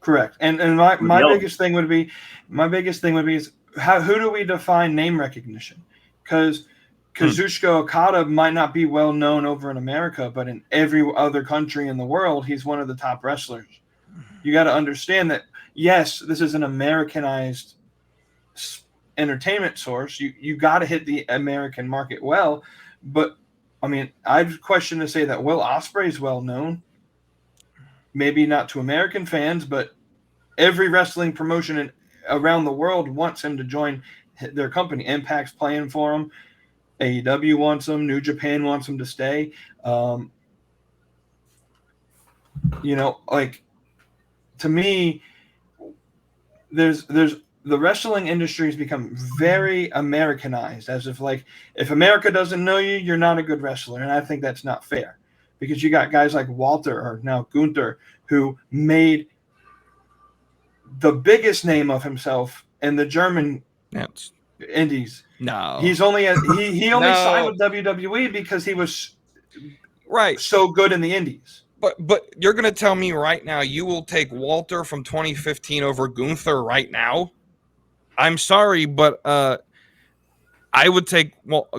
Correct. And my biggest thing would be is who do we define name recognition? Because Kazuchika Okada might not be well known over in America, but in every other country in the world, he's one of the top wrestlers. You got to understand that, yes, this is an Americanized entertainment source. You got to hit the American market well. But, I mean, I'd question to say that Will Ospreay is well known. Maybe not to American fans, but every wrestling promotion around the world wants him to join their company. Impact's playing for him. AEW wants him. New Japan wants him to stay. Like, to me, there's the wrestling industry has become very Americanized, as if America doesn't know you, you're not a good wrestler. And I think that's not fair, because you got guys like Walter, or now Gunther, who made the biggest name of himself in the German indies. No, he's only he only No. signed with WWE because he was right. so good in the indies. But you're gonna tell me right now you will take Walter from 2015 over Gunther right now? I'm sorry, but I would take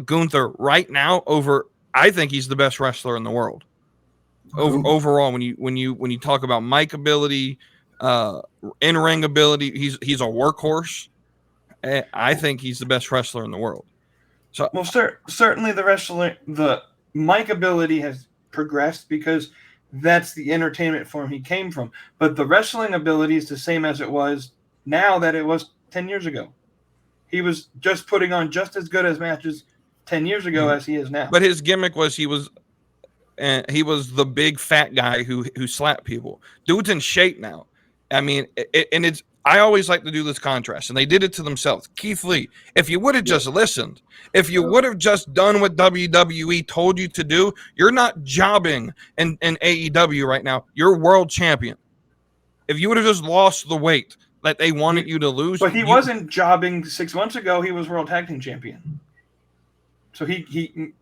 Gunther right now over. I think he's the best wrestler in the world. Overall, when you talk about mic ability, in ring ability, he's a workhorse. I think he's the best wrestler in the world. So, well, certainly the mic ability has progressed because that's the entertainment form he came from. But the wrestling ability is the same as it was now that it was 10 years ago. He was just putting on just as good as matches 10 years ago as he is now. But his gimmick was he was the big fat guy who slapped people. Dude's in shape now. I mean, I always like to do this contrast, and they did it to themselves. Keith Lee, if you would have just listened, if you would have just done what WWE told you to do, you're not jobbing in AEW right now. You're world champion. If you would have just lost the weight that they wanted you to lose. But he wasn't jobbing 6 months ago. He was world tag team champion. So he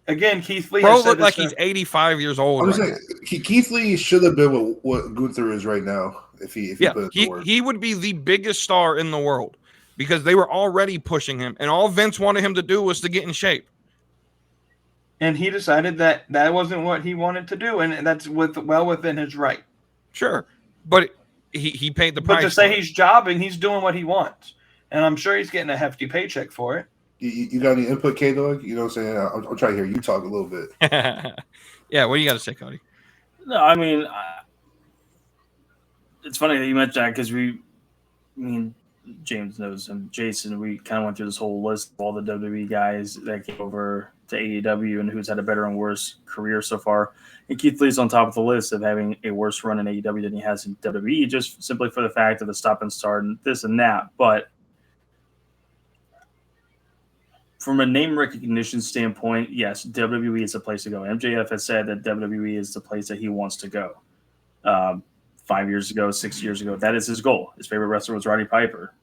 again, Keith Lee. Bro looked like he's 85 years old. I'm saying Keith Lee should have been what Gunther is right now. If he put it to work. He would be the biggest star in the world because they were already pushing him, and all Vince wanted him to do was to get in shape. And he decided that wasn't what he wanted to do, and that's well within his right. Sure, but he paid the price. But to say he's jobbing, he's doing what he wants, and I'm sure he's getting a hefty paycheck for it. You got any input, K-Dog? You know what I'm saying? I'll try to hear you talk a little bit. Yeah, what do you got to say, Kody? No, I mean, it's funny that you mentioned that because James knows and Jason, we kind of went through this whole list of all the WWE guys that came over to AEW and who's had a better and worse career so far. And Keith Lee's on top of the list of having a worse run in AEW than he has in WWE, just simply for the fact of the stop and start and this and that. But from a name recognition standpoint, yes, WWE is the place to go. MJF has said that WWE is the place that he wants to go. 5 years ago, 6 years ago, that is his goal. His favorite wrestler was Roddy Piper.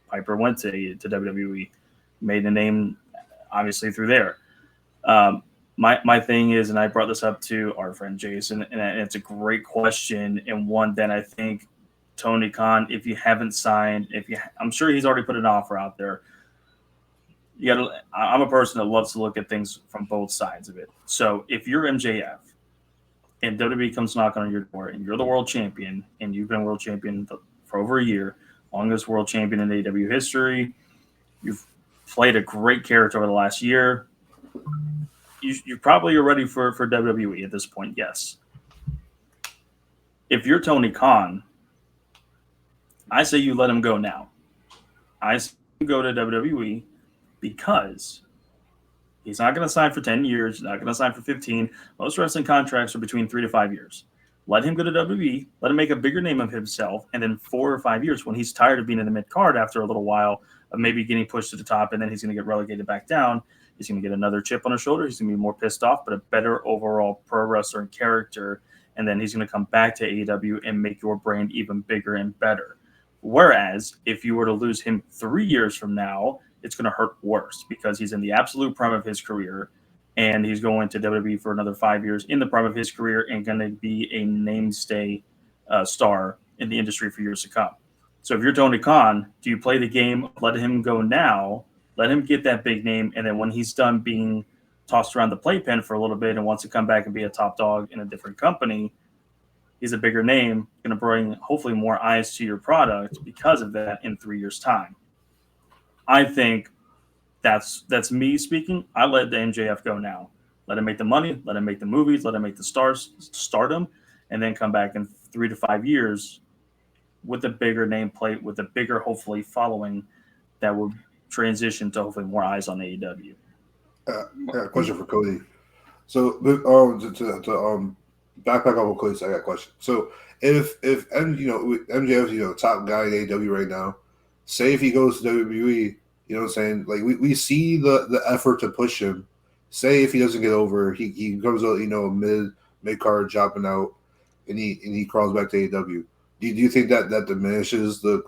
Piper went to WWE, made a name, obviously, through there. My thing is, and I brought this up to our friend Jason, and it's a great question, and one that I think Tony Khan, if you haven't signed, I'm sure he's already put an offer out there. I'm a person that loves to look at things from both sides of it. So if you're MJF and WWE comes knocking on your door and you're the world champion and you've been world champion for over a year, longest world champion in AEW history, you've played a great character over the last year, you probably are ready for WWE at this point, yes. If you're Tony Khan, I say you let him go now. I say you go to WWE, because he's not going to sign for 10 years. He's not going to sign for 15. Most wrestling contracts are between 3 to 5 years. Let him go to WWE. Let him make a bigger name of himself. And then 4 or 5 years, when he's tired of being in the mid-card after a little while of maybe getting pushed to the top, and then he's going to get relegated back down, he's going to get another chip on his shoulder. He's going to be more pissed off, but a better overall pro wrestler and character. And then he's going to come back to AEW and make your brand even bigger and better. Whereas if you were to lose him 3 years from now, it's going to hurt worse because he's in the absolute prime of his career and he's going to WWE for another 5 years in the prime of his career and going to be a mainstay star in the industry for years to come. So if you're Tony Khan, do you play the game, let him go now, let him get that big name, and then when he's done being tossed around the playpen for a little bit and wants to come back and be a top dog in a different company, he's a bigger name, going to bring hopefully more eyes to your product because of that in 3 years' time. I think that's me speaking. I let the MJF go now. Let him make the money. Let him make the movies. Let him make the stardom, and then come back in 3 to 5 years with a bigger nameplate, with a bigger, hopefully, following that will transition to hopefully more eyes on AEW. Question for Kody. So, to backpack off of Cody, I got a question. So, if MJF, top guy in AEW right now, say if he goes to WWE, you know what I'm saying? Like we see the effort to push him. Say if he doesn't get over, he comes out, mid card dropping out, and he crawls back to AEW. Do you think that diminishes the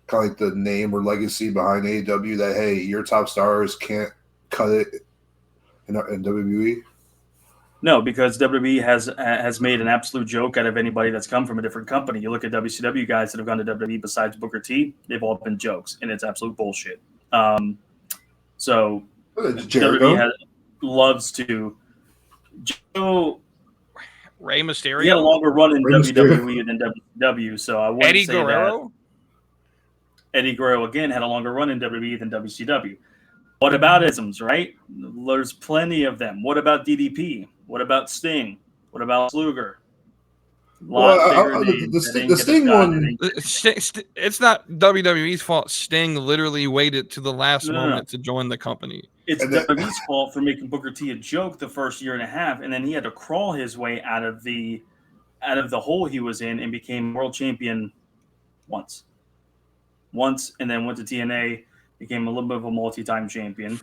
kind of like the name or legacy behind AEW, that hey, your top stars can't cut it in WWE? No, because WWE has made an absolute joke out of anybody that's come from a different company. You look at WCW guys that have gone to WWE besides Booker T, they've all been jokes, and it's absolute bullshit. So WWE loves to. Joe Rey Mysterio. He had a longer run in WWE than WCW, so I wouldn't Eddie say Guerrero. that. Eddie Guerrero again had a longer run in WWE than WCW. What about isms, right? There's plenty of them. What about DDP? What about Sting? What about Sluger? The Sting one. It's not WWE's fault. Sting literally waited to the last moment to join the company. It's WWE's fault for making Booker T a joke the first year and a half, and then he had to crawl his way out of the hole he was in and became world champion once, and then went to TNA. Became a little bit of a multi-time champion,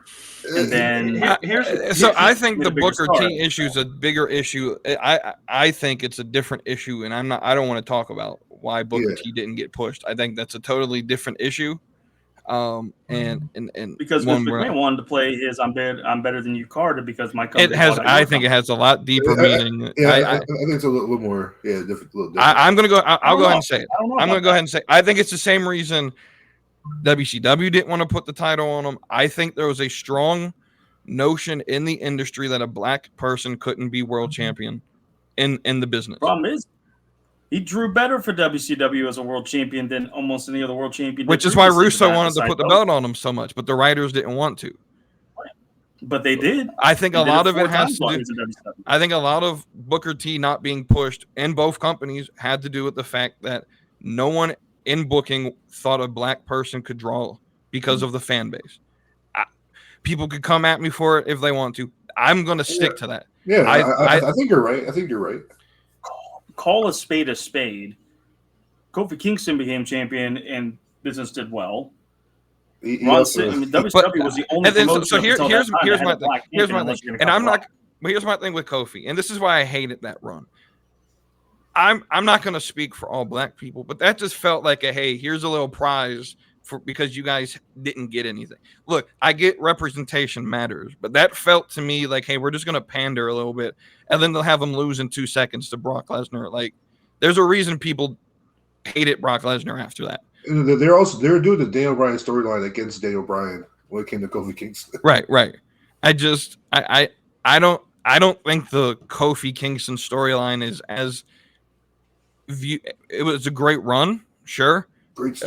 and then I think the Booker T issue is a bigger issue. I think it's a different issue, and I don't want to talk about why Booker T didn't get pushed. I think that's a totally different issue. And because Vince McMahon wanted to play his "I'm better than you" card because my company. I think it has a lot deeper meaning. I think it's a little more different. I'm gonna go. I'll go ahead and say it. I'm gonna go ahead and say. I think it's the same reason WCW didn't want to put the title on him. I think there was a strong notion in the industry that a black person couldn't be world champion in the business. Problem is, he drew better for WCW as a world champion than almost any other world champion. Which is why Russo wanted to put the belt on him so much, but the writers didn't want to. But they did. I think a lot of it has to do. I think a lot of Booker T not being pushed in both companies had to do with the fact that no one in booking thought a black person could draw because of the fan base. People could come at me for it if they want to. I'm going to stick to that. Yeah, I think you're right. Call a spade a spade. Kofi Kingston became champion and business did well. WCW was the only promotion. So here's my thing. Here's my thing. And here's my thing with Kofi. And this is why I hated that run. I'm not going to speak for all black people, but that just felt like hey, here's a little prize because you guys didn't get anything. Look, I get representation matters, but that felt to me like, hey, we're just going to pander a little bit, and then they'll have them lose in 2 seconds to Brock Lesnar. Like, there's a reason people hated Brock Lesnar after that. They're doing the Daniel Bryan storyline against Daniel Bryan when it came to Kofi Kingston. Right. I don't think the Kofi Kingston storyline is as it was a great run, sure. It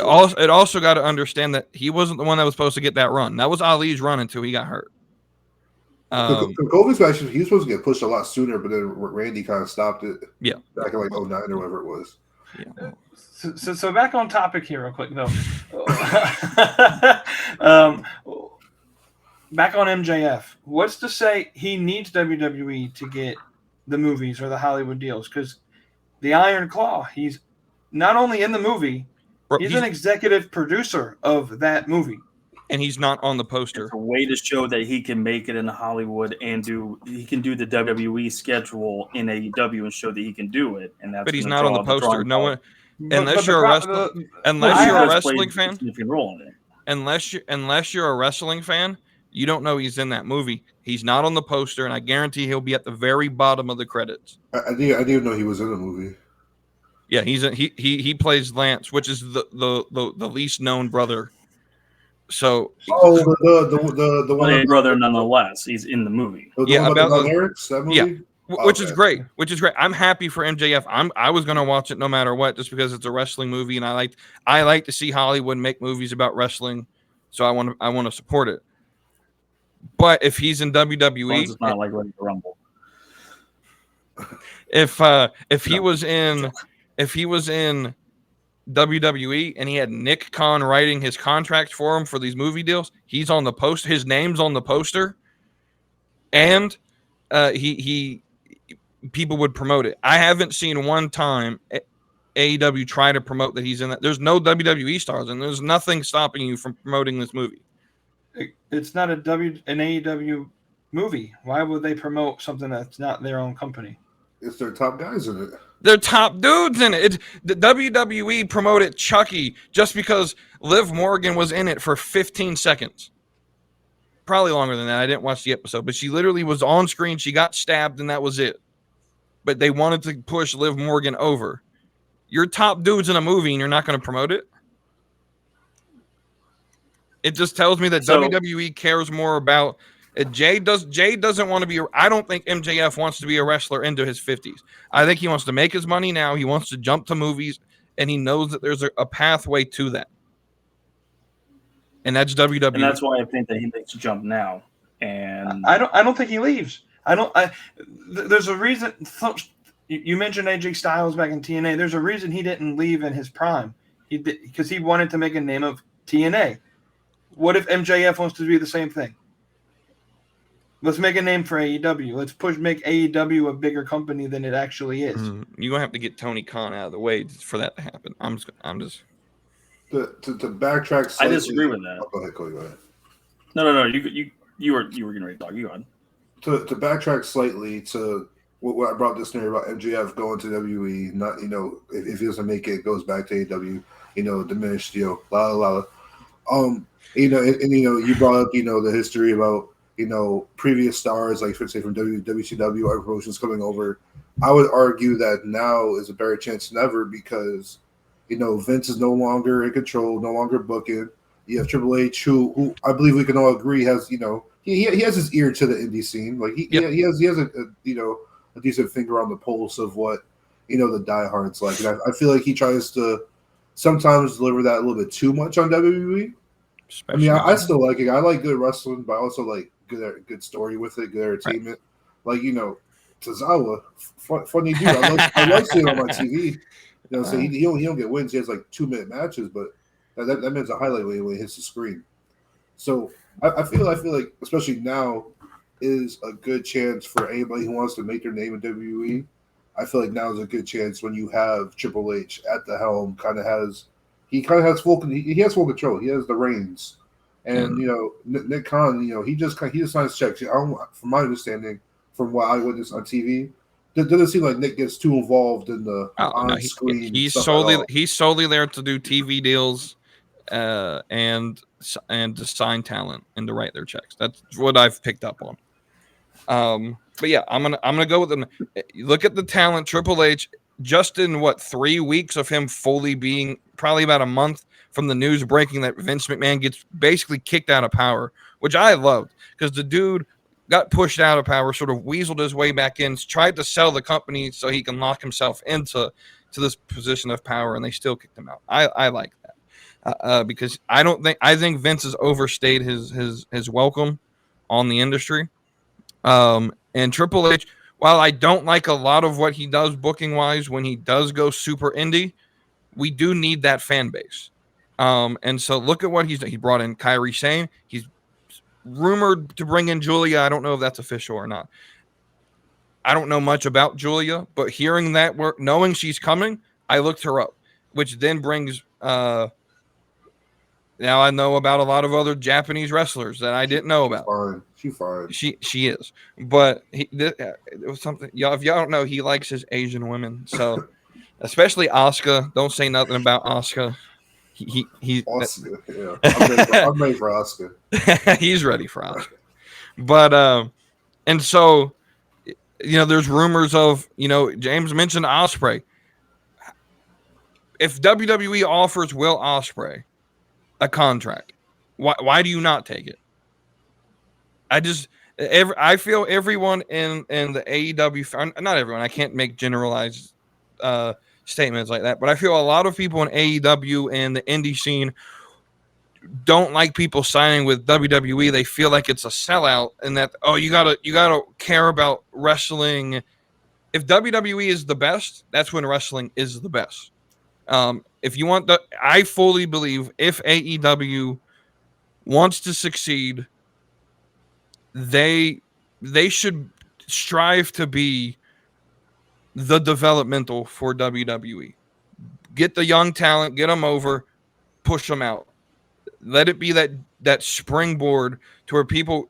also got to understand that he wasn't the one that was supposed to get that run. That was Ali's run until he got hurt. Kofi's actually he was supposed to get pushed a lot sooner, but then Randy kind of stopped it. Yeah, back in like 09 or whatever it was. Yeah. So back on topic here, real quick though. Back on MJF. What's to say he needs WWE to get the movies or the Hollywood deals? Because the Iron Claw, he's not only in the movie, he's an executive producer of that movie. And he's not on the poster. It's a way to show that he can make it in Hollywood and he can do the WWE schedule in AEW and show that he can do it. And that's but he's not on the poster. No one, unless you're a wrestling fan. Unless you're a wrestling fan, you don't know he's in that movie. He's not on the poster, and I guarantee he'll be at the very bottom of the credits. I didn't know he was in the movie. Yeah, he plays Lance, which is the least known brother. So the one brother nonetheless. He's in the movie. That movie? Yeah. Which is great. I'm happy for MJF. I was gonna watch it no matter what, just because it's a wrestling movie, and I like to see Hollywood make movies about wrestling, so I want to support it. But if he's in WWE, it's not like Ready to Rumble. If he was in WWE and he had Nick Khan writing his contract for him for these movie deals, he's on the poster. His name's on the poster, and he people would promote it. I haven't seen one time AEW try to promote that he's in that. There's no WWE stars, and there's nothing stopping you from promoting this movie. It's not an AEW movie. Why would they promote something that's not their own company? It's their top guys in it. They're top dudes in it. The WWE promoted Chucky just because Liv Morgan was in it for 15 seconds. Probably longer than that. I didn't watch the episode, but she literally was on screen. She got stabbed, and that was it. But they wanted to push Liv Morgan over. You're top dudes in a movie, and you're not going to promote it? It just tells me that WWE cares more about Jay doesn't want to be. I don't think MJF wants to be a wrestler into his 50s. I think he wants to make his money now. He wants to jump to movies, and he knows that there's a pathway to that. And that's WWE. And that's why I think that he needs to jump now. And I don't think he leaves. There's a reason. You mentioned AJ Styles back in TNA. There's a reason he didn't leave in his prime. Because he wanted to make a name of TNA. What if MJF wants to do the same thing? Let's make a name for AEW. Let's make AEW a bigger company than it actually is. You're gonna have to get Tony Khan out of the way for that to happen. I'm just. To backtrack slightly, I disagree with that. Oh, go ahead, Cody. Go ahead. No. You were getting ready to talk. You go ahead. To backtrack slightly to what I brought this scenario about MJF going to WWE, not if he doesn't make it, goes back to AEW, diminished la la la. You brought up the history about previous stars like say from WCW or promotions coming over. I would argue that now is a better chance than ever because Vince is no longer in control, no longer booking. You have Triple H, who I believe we can all agree has he has his ear to the indie scene. Like he has a decent finger on the pulse of what the diehards like. And I feel like he tries to sometimes deliver that a little bit too much on WWE. I still like it. I like good wrestling, but I also like good story with it, good entertainment. Right. Like Tozawa, funny dude. I like seeing him on my TV. So he don't get wins. He has like 2-minute matches, but that man's a highlight when he hits the screen. So I feel like especially now is a good chance for anybody who wants to make their name in WWE. I feel like now is a good chance when you have Triple H at the helm. He has full control. He has the reins, and Nick Khan. He just signs checks. From my understanding, from what I witnessed on TV, it doesn't seem like Nick gets too involved in the on-screen. He's solely there to do TV deals, and to sign talent and to write their checks. That's what I've picked up on. But yeah, I'm gonna go with them. Look at the talent. Triple H. Just in 3 weeks of him fully being, probably about a month from the news breaking that Vince McMahon gets basically kicked out of power, which I loved because the dude got pushed out of power, sort of weaseled his way back in, tried to sell the company so he can lock himself into this position of power, and they still kicked him out. I like that because I think Vince has overstayed his welcome on the industry, and Triple H. While I don't like a lot of what he does booking-wise when he does go super indie, we do need that fan base. And so look at what he brought in Kairi Sane. He's rumored to bring in Julia. I don't know if that's official or not. I don't know much about Julia, but hearing that knowing she's coming, I looked her up, which then brings now I know about a lot of other Japanese wrestlers that I didn't know about. She's fine. She is, but it was something. Y'all, if y'all don't know, he likes his Asian women. So, especially Asuka. Don't say nothing about Asuka. He Asuka, yeah. I'm ready for Asuka. He's ready for Asuka. But and so there's rumors of James mentioned Ospreay. If WWE offers Will Ospreay a contract, why do you not take it? I feel everyone in the AEW, not everyone, I can't make generalized statements like that, but I feel a lot of people in AEW and the indie scene don't like people signing with WWE. They feel like it's a sellout, and that you gotta care about wrestling. If WWE is the best, that's when wrestling is the best. if you want I fully believe if AEW wants to succeed, they should strive to be the developmental for WWE. Get the young talent, get them over, push them out. Let it be that springboard to where people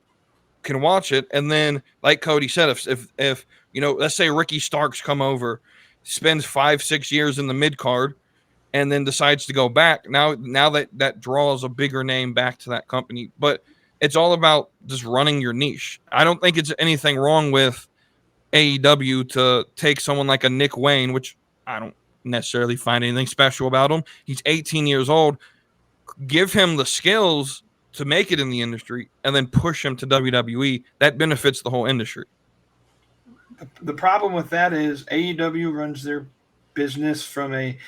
can watch it. And then, like Kody said, if let's say Ricky Starks come over, spends 5-6 years in the mid card, and then decides to go back. Now that draws a bigger name back to that company. But it's all about just running your niche. I don't think it's anything wrong with AEW to take someone like a Nick Wayne, which I don't necessarily find anything special about him. He's 18 years old. Give him the skills to make it in the industry and then push him to WWE. That benefits the whole industry. The problem with that is AEW runs their business from a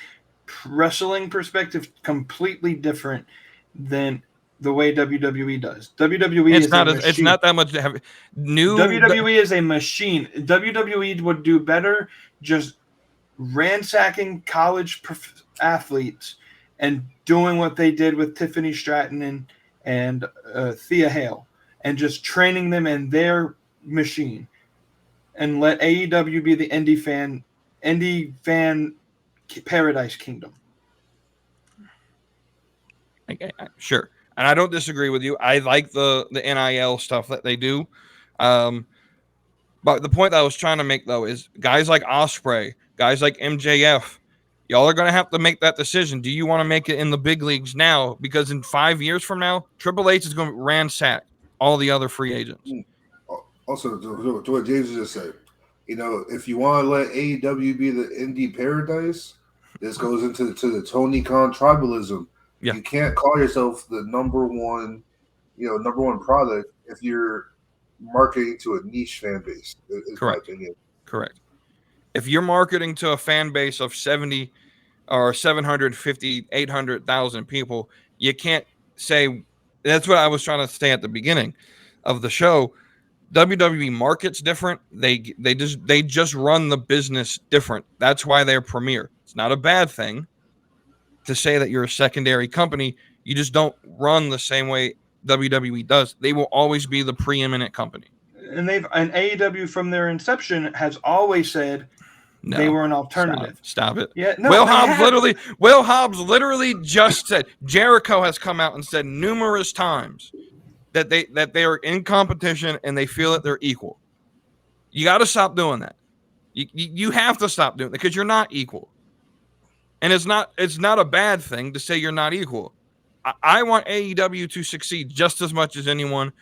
wrestling perspective completely different than the way WWE does. WWE it's not that much to have WWE is a machine. WWE would do better just ransacking college athletes and doing what they did with Tiffany Stratton and Thea Hale and just training them in their machine, and let AEW be the indie fan Paradise Kingdom. Okay, sure. And I don't disagree with you. I like the NIL stuff that they do. But the point that I was trying to make, though, is guys like Ospreay, guys like MJF, y'all are going to have to make that decision. Do you want to make it in the big leagues now? Because in 5 years from now, Triple H is going to ransack all the other free agents. Also, to what James just said, if you want to let AEW be the indie paradise, this goes into the Tony Khan tribalism. Yeah. You can't call yourself the number one product if you're marketing to a niche fan base. Correct. Correct. If you're marketing to a fan base of 70 or 750, 800,000 people, you can't say. That's what I was trying to say at the beginning of the show. WWE markets different. They just run the business different. That's why they're premier. It's not a bad thing to say that you're a secondary company. You just don't run the same way WWE does. They will always be the preeminent company. And AEW from their inception has always said they were an alternative. Stop it. Yeah, no, Will Hobbs literally just said, Jericho has come out and said numerous times that they are in competition and they feel that they're equal. You got to stop doing that. You have to stop doing that because you're not equal. And it's not a bad thing to say you're not equal. I want AEW to succeed just as much as anyone,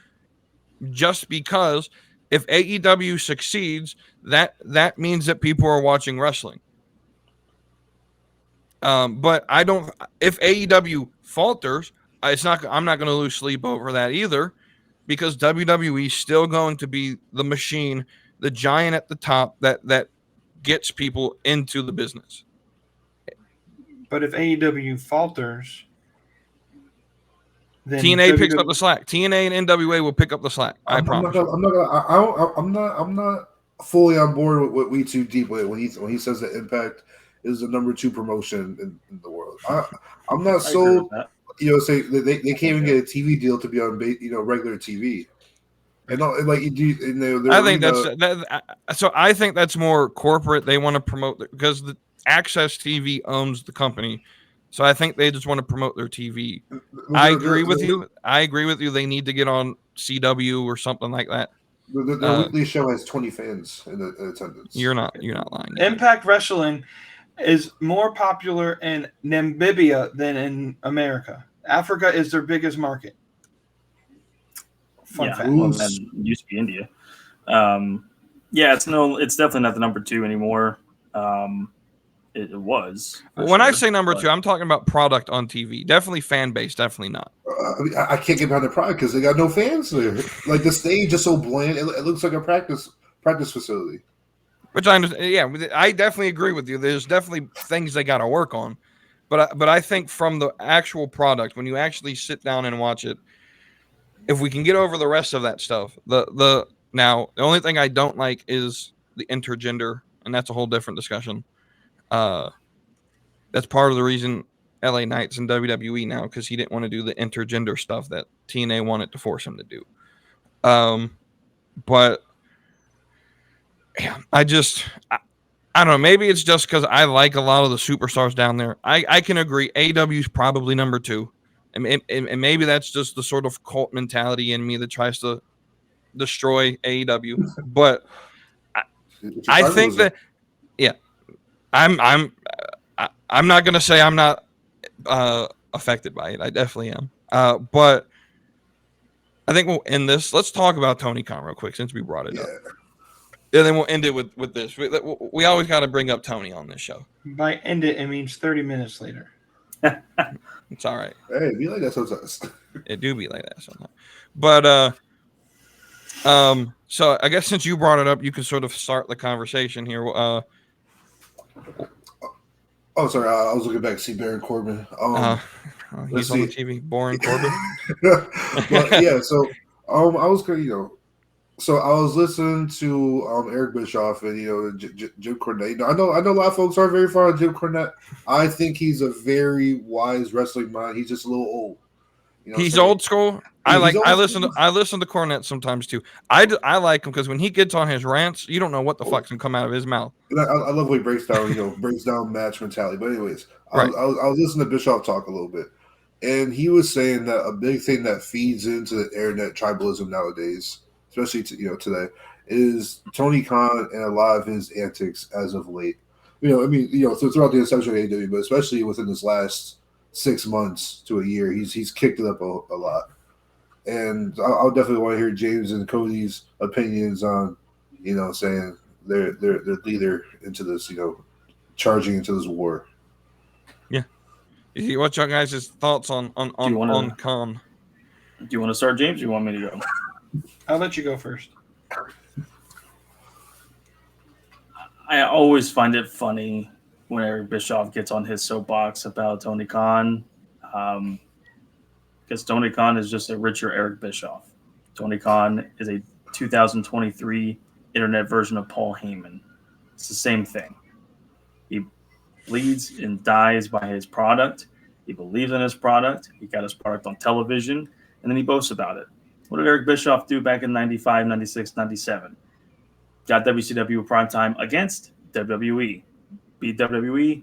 just because if AEW succeeds, that means that people are watching wrestling. But if AEW falters, I'm not going to lose sleep over that either, because WWE is still going to be the machine, the giant at the top that gets people into the business. But if AEW falters, then TNA picks up the slack. TNA and NWA will pick up the slack. I promise. I'm not fully on board with what We Too Deep with when he says that Impact is the number 2 promotion in the world. I'm not sold. Say they can't even get a TV deal to be on regular TV. And like you do, I think so. I think that's more corporate. They want to promote because the Access TV owns the company, so I think they just want to promote their TV. I agree with you. They need to get on CW or something like that. Their weekly show has 20 fans in attendance. You're not lying. Impact Wrestling is more popular in Namibia than in America. Africa is their biggest market. Fun fact. Well, that used to be India. It's definitely not the number 2 anymore. It was. When I say number 2, I'm talking about product on TV. Definitely fan base. Definitely not. I can't get behind the product because they got no fans there. Like the stage is so bland. It looks like a practice facility. Which I understand. Yeah, I definitely agree with you. There's definitely things they got to work on. But I think from the actual product, when you actually sit down and watch it, if we can get over the rest of that stuff, the only thing I don't like is the intergender, and that's a whole different discussion. That's part of the reason LA Knights in WWE now because he didn't want to do the intergender stuff that TNA wanted to force him to do. But yeah, I don't know. Maybe it's just because I like a lot of the superstars down there. I can agree. AEW is probably number 2. And maybe that's just the sort of cult mentality in me that tries to destroy AEW. But I think that, yeah, I'm not going to say I'm not affected by it. I definitely am. But I think we'll end this. Let's talk about Tony Khan real quick since we brought it up. And then we'll end it with this. We always got to bring up Tony on this show. By end it means 30 minutes later. It's all right. Hey, be like that sometimes. It do be like that sometimes. But so I guess since you brought it up, you can sort of start the conversation here. Oh, sorry. I was looking back to see Baron Corbin. He's on the TV. Boring Corbin. But yeah, so I was gonna, so I was listening to Eric Bischoff and Jim Cornette. I know a lot of folks aren't very fond of Jim Cornette. I think he's a very wise wrestling mind. He's just a little old. He's old school. I listen to Cornette sometimes too. I like him because when he gets on his rants, you don't know what the fuck's gonna come out of his mouth. And I love when he breaks down match mentality. But anyways, right. I was listening to Bischoff talk a little bit, and he was saying that a big thing that feeds into the internet tribalism nowadays, especially today, is Tony Khan and a lot of his antics as of late. Throughout the inception of AEW, but especially within this last 6 months to a year, he's kicked it up a lot. And I'll definitely want to hear James and Cody's opinions on, saying their leader into this, charging into this war. Yeah. What's your guys' thoughts on Khan? Do you want to start, James, or you want me to go? I'll let you go first. I always find it funny when Eric Bischoff gets on his soapbox about Tony Khan, because Tony Khan is just a richer Eric Bischoff. Tony Khan is a 2023 internet version of Paul Heyman. It's the same thing. He bleeds and dies by his product. He believes in his product. He got his product on television, and then he boasts about it. What did Eric Bischoff do back in 95, 96, 97? Got WCW primetime against WWE. Beat WWE,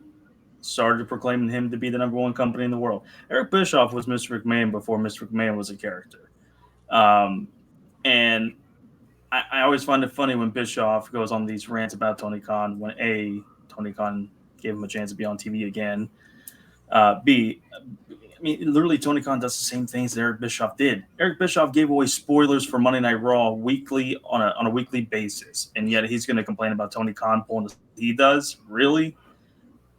started proclaiming him to be the number 1 company in the world. Eric Bischoff was Mr. McMahon before Mr. McMahon was a character. And I always find it funny when Bischoff goes on these rants about Tony Khan when A, Tony Khan gave him a chance to be on TV again. B, literally Tony Khan does the same things that Eric Bischoff did. Eric Bischoff gave away spoilers for Monday Night Raw weekly on a weekly basis, and yet he's going to complain about Tony Khan pulling he does? Really?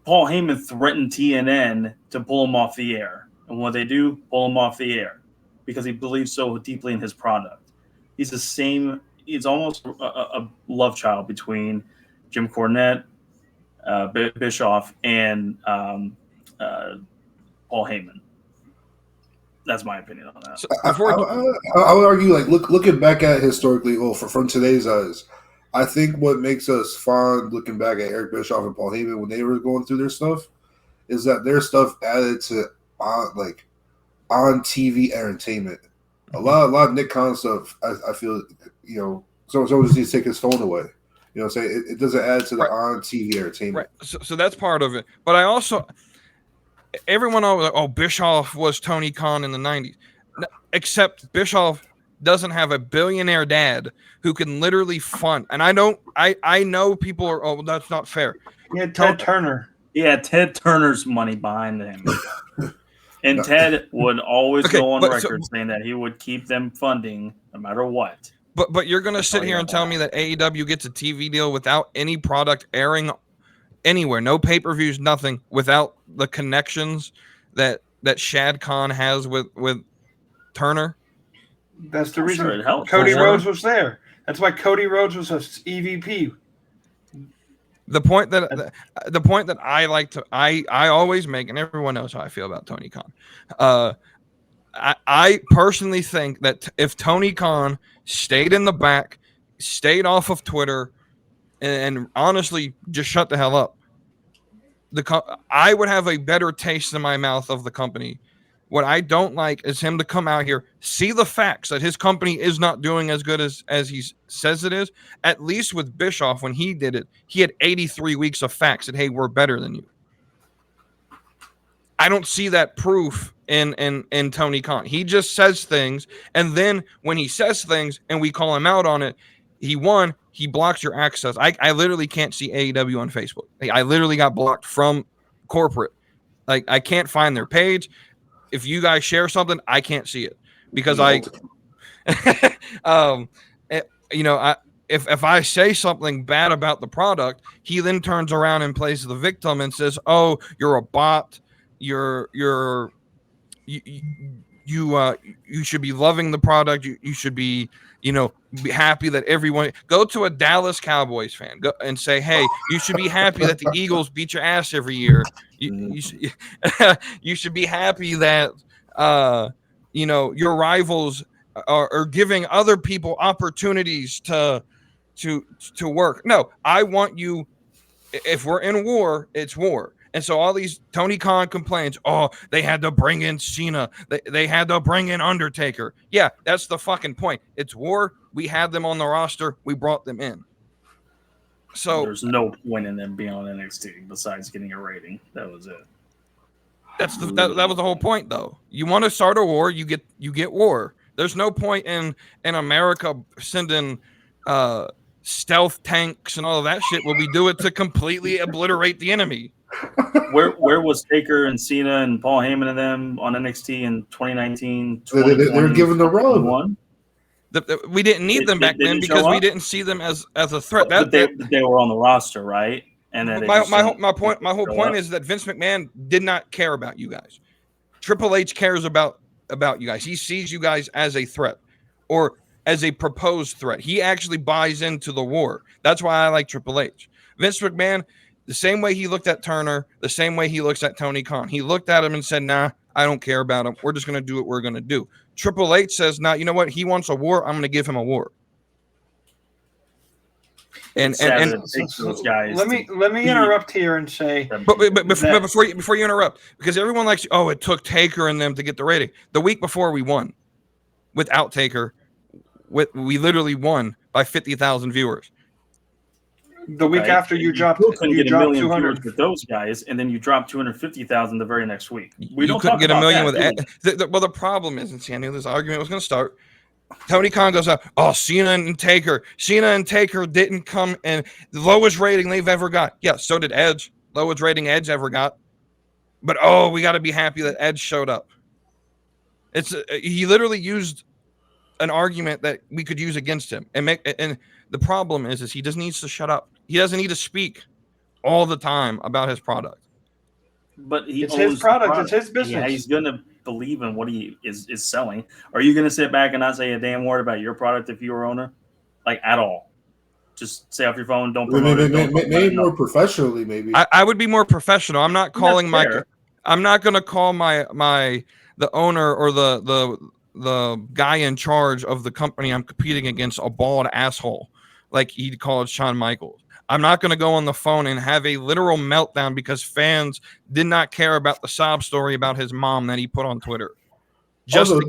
Paul Heyman threatened TNN to pull him off the air. And what they do? Pull him off the air because he believes so deeply in his product. He's the same. He's almost a love child between Jim Cornette, Bischoff, and Paul Heyman. That's my opinion on that. So I would argue, looking back at it historically, from today's eyes, I think what makes us fond looking back at Eric Bischoff and Paul Heyman when they were going through their stuff is that their stuff added to on TV entertainment. A lot of Nick Khan stuff, I feel, someone just needs to take his phone away. Say it doesn't add to the on TV entertainment. Right. So that's part of it. But I also, everyone always Bischoff was Tony Khan in the 90s. Except Bischoff doesn't have a billionaire dad who can literally fund. And I know people are, that's not fair. Yeah, Ted Turner. Yeah, Ted Turner's money behind him. And Ted would always go on record saying that he would keep them funding no matter what. But you're going to sit here and tell me that AEW gets a TV deal without any product airing anywhere, no pay-per-views, nothing, without the connections that Shad Khan has with Turner? That's the reason Cody Rhodes was there. That's why Cody Rhodes was a EVP. The point that I always make, and everyone knows how I feel about Tony Khan. I personally think that if Tony Khan stayed in the back, stayed off of Twitter, and honestly just shut the hell up, I would have a better taste in my mouth of the company. What I don't like is him to come out here, see the facts that his company is not doing as good as he says it is. At least with Bischoff, when he did it, he had 83 weeks of facts that, hey, we're better than you. I don't see that proof in Tony Khan. He just says things, and then when he says things and we call him out on it, he blocks your access. I literally can't see AEW on Facebook. I literally got blocked from corporate. Like, I can't find their page. If you guys share something, I can't see it because if I say something bad about the product, he then turns around and plays the victim and says, "Oh, you're a bot. You should be loving the product. You should be be happy that everyone go to a Dallas Cowboys fan and say, hey, you should be happy that the Eagles beat your ass every year. You should be happy that your rivals are giving other people opportunities to work. No, I want you. If we're in war, it's war. And so all these Tony Khan complains, oh, they had to bring in Cena. They had to bring in Undertaker. Yeah, that's the fucking point. It's war. We had them on the roster. We brought them in. So there's no point in them being on NXT besides getting a rating. That was it. That was the whole point, though. You want to start a war, you get war. There's no point in America sending stealth tanks and all of that shit where we do it to completely obliterate the enemy. Where was Taker and Cena and Paul Heyman and them on NXT in 2019? They're given the run. We didn't need them back then because we didn't see them as a threat. But they were on the roster, right? And then my whole point is that Vince McMahon did not care about you guys. Triple H cares about you guys. He sees you guys as a threat or as a proposed threat. He actually buys into the war. That's why I like Triple H. Vince McMahon, the same way he looked at Turner, the same way he looks at Tony Khan. He looked at him and said, nah, I don't care about him. We're just going to do what we're going to do. Triple H says, nah, you know what? He wants a war. I'm going to give him a war. And those guys let me interrupt here and say, but before you interrupt, because everyone likes, oh, it took Taker and them to get the rating. The week before we won, without Taker, we literally won by 50,000 viewers. The week after you dropped 200 with those guys, and then you dropped 250,000 the very next week. We don't couldn't get a million with that. Well, the problem is, and see, I knew this argument was going to start. Tony Khan goes out, oh, Cena and Taker didn't come in the lowest rating they've ever got. Yeah, so did Edge. Lowest rating Edge ever got. But we got to be happy that Edge showed up. He literally used an argument that we could use against him, and the problem is he just needs to shut up. He doesn't need to speak all the time about his product. But it's his product. It's his business. Yeah, he's going to believe in what he is selling. Are you going to sit back and not say a damn word about your product if you were owner? Like, at all? Just stay off your phone. Don't promote it. Maybe more professionally, maybe. I would be more professional. I'm not calling I'm not going to call the owner or the guy in charge of the company I'm competing against a bald asshole like he called Shawn Michaels. I'm not going to go on the phone and have a literal meltdown because fans did not care about the sob story about his mom that he put on Twitter. Also,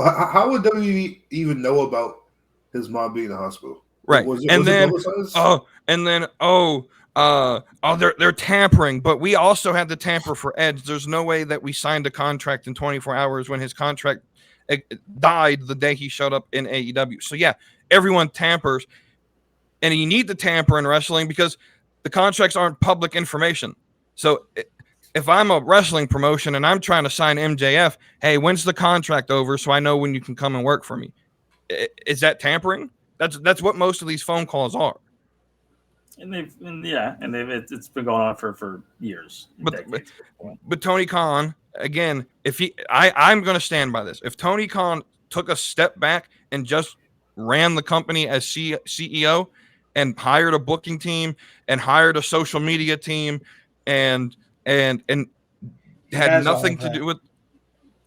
how would WWE even know about his mom being in the hospital? Right. They're tampering, but we also had to tamper for Edge. There's no way that we signed a contract in 24 hours when his contract died the day he showed up in AEW. So yeah, everyone tampers. And you need to tamper in wrestling because the contracts aren't public information. So if I'm a wrestling promotion and I'm trying to sign MJF, hey, when's the contract over so I know when you can come and work for me? Is that tampering? That's what most of these phone calls are. And it's been going on for years. But Tony Khan, again, I'm going to stand by this. If Tony Khan took a step back and just ran the company as CEO and hired a booking team and hired a social media team and had nothing to do with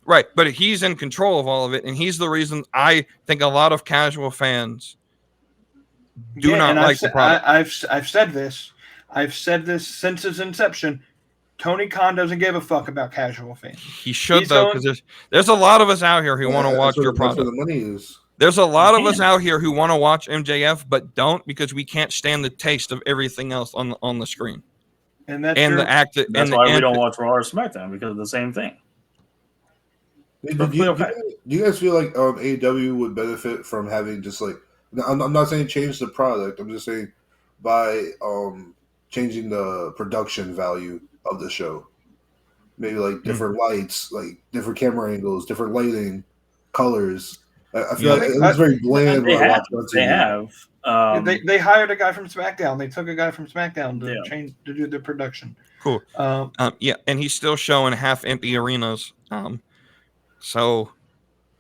right, but he's in control of all of it, and he's the reason I think a lot of casual fans do not like the product. I've said this since its inception. Tony Khan doesn't give a fuck about casual fans. He should, though, because there's a lot of us out here who want to watch your product. That's where the money is. There's a lot of us out here who want to watch MJF, but don't because we can't stand the taste of everything else on the screen. And that's That's why we don't watch Raw or SmackDown, because of the same thing. Do you guys feel like AEW would benefit from having just like, I'm not saying change the product, I'm just saying by changing the production value of the show, maybe like different lights, like different camera angles, different lighting, colors. I feel like it's very bland. They have. They hired a guy from SmackDown. They took a guy from SmackDown to do the production. Cool. Yeah, and he's still showing half empty arenas. So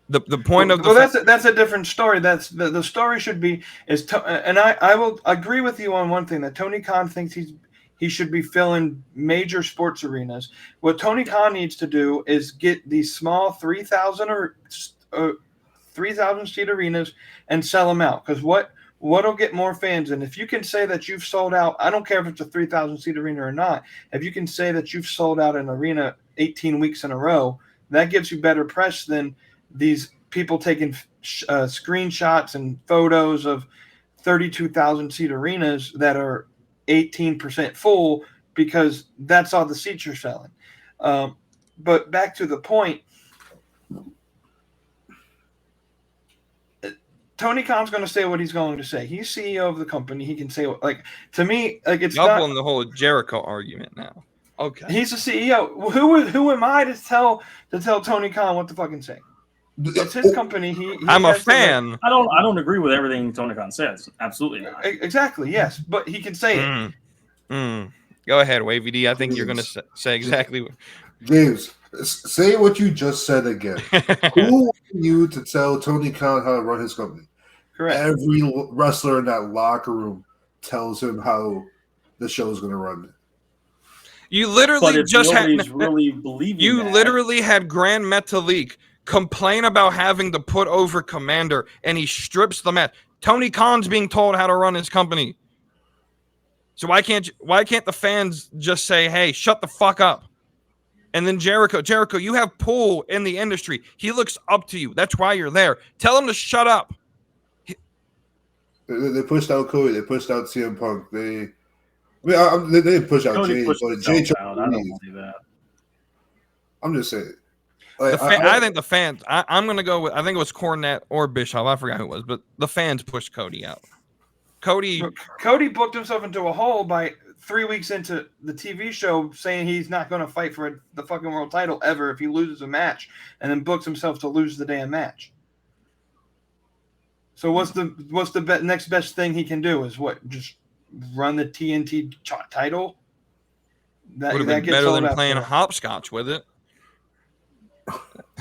the point of that's a different story. That's the story should be and I will agree with you on one thing, that Tony Khan thinks he should be filling major sports arenas. What Tony Khan needs to do is get these small 3,000 seat arenas and sell them out. Because what'll get more fans? And if you can say that you've sold out, I don't care if it's a 3,000 seat arena or not. If you can say that you've sold out an arena 18 weeks in a row, that gives you better press than these people taking screenshots and photos of 32,000 seat arenas that are 18% full, because that's all the seats you're selling. But back to the point, Tony Khan's going to say what he's going to say. He's CEO of the company. He can say what, like, to me, like, it's not on the whole Jericho argument now. Okay, he's the CEO. Who am I to tell Tony Khan what to fucking say? It's his company. I'm a fan. I don't agree with everything Tony Khan says. Absolutely not. Exactly. Yes, but he can say it. Go ahead, Wavy D. I think you're going to say exactly. James, say what you just said again. Who are you to tell Tony Khan how to run his company? Correct. Every wrestler in that locker room tells him how the show is going to run. You literally just had literally had Grand Metalik complain about having to put over Commander, and he strips the match. Tony Khan's being told how to run his company. So why can't the fans just say, "Hey, shut the fuck up"? And then Jericho, you have pull in the industry. He looks up to you. That's why you're there. Tell him to shut up. They pushed out Cody. They pushed out CM Punk. They didn't push out Jay. I don't see that. I'm just saying. I think the fans. I'm going to go with. I think it was Cornette or Bischoff. I forgot who it was, but the fans pushed Cody out. Cody booked himself into a hole by 3 weeks into the TV show, saying he's not going to fight for the fucking world title ever if he loses a match, and then books himself to lose the damn match. So what's the next best thing he can do? Is what, just run the TNT title? That would have been better than playing hopscotch with it.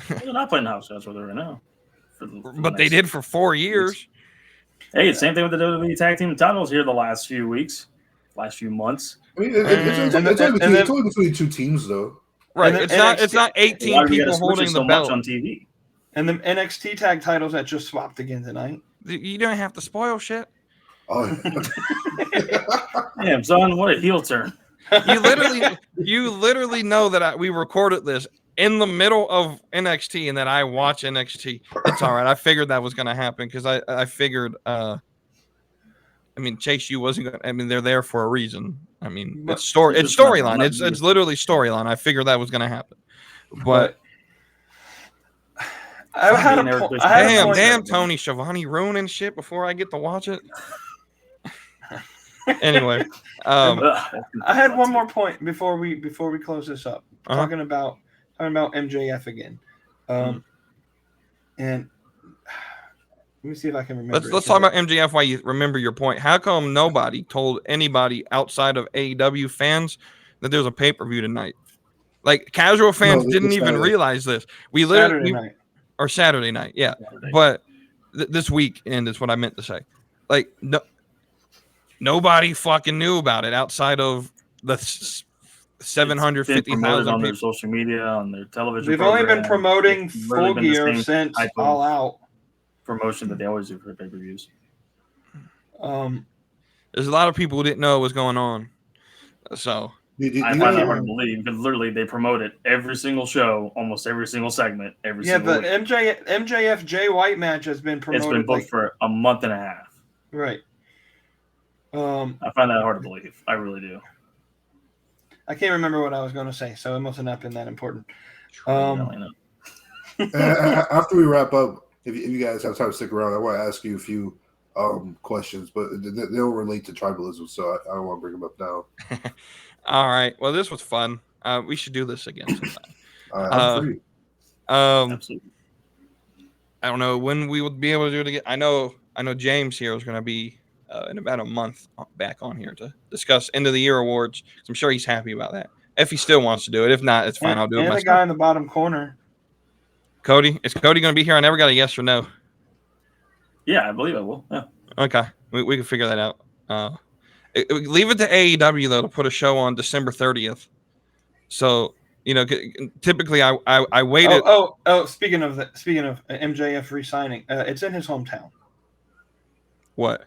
They're not playing hopscotch with it right now. But they did for 4 years. Hey, same thing with the WWE Tag Team titles here the last few weeks, last few months. I mean, it's only between two teams, though. Right. It's not 18 people holding the belt on TV. And the NXT tag titles that just swapped again tonight. You don't have to spoil shit. Oh, damn, son, what a heel turn. You literally know that we recorded this in the middle of NXT and that I watch NXT. It's all right. I figured that was going to happen because I figured. I mean, Chase, you wasn't going. I mean, they're there for a reason. I mean, it's storyline. It's literally storyline. I figured that was going to happen, but. Damn, Tony Schiavone ruining shit before I get to watch it. Anyway, I had one more point before we close this up. Talking about MJF again, and let me see if I can remember. Let's talk about MJF while you remember your point. How come nobody told anybody outside of AEW fans that there's a pay-per-view tonight? Like casual fans didn't even realize this. We literally Saturday night, yeah. But this weekend is what I meant to say. Like nobody fucking knew about it outside of the 750,000 on their social media, on their television. They've only been promoting Full Gear since All Out. Promotion that they always do for pay-per-views. There's a lot of people who didn't know what was going on. So, I find that hard to believe because literally they promote it every single show, almost every single segment, every single week. MJF Jay White match has been promoted. It's been booked for a month and a half. Right. I find that hard to believe. I really do. I can't remember what I was going to say, so it must have not been that important. After we wrap up, if you guys have time to stick around, I want to ask you a few questions, but they don't relate to tribalism, so I don't want to bring them up now. All right. Well, this was fun. We should do this again sometime. I'm free. Absolutely. I don't know when we would be able to do it again. I know James here is going to be in about a month back on here to discuss end of the year awards. I'm sure he's happy about that. If he still wants to do it, if not, it's fine. I'll do it myself. And the guy in the bottom corner, Kody. Is Kody going to be here? I never got a yes or no. Yeah, I believe I will. Yeah. Okay, we can figure that out. Leave it to AEW though to put a show on December 30th. So typically I waited. Speaking of MJF re-signing, it's in his hometown. What?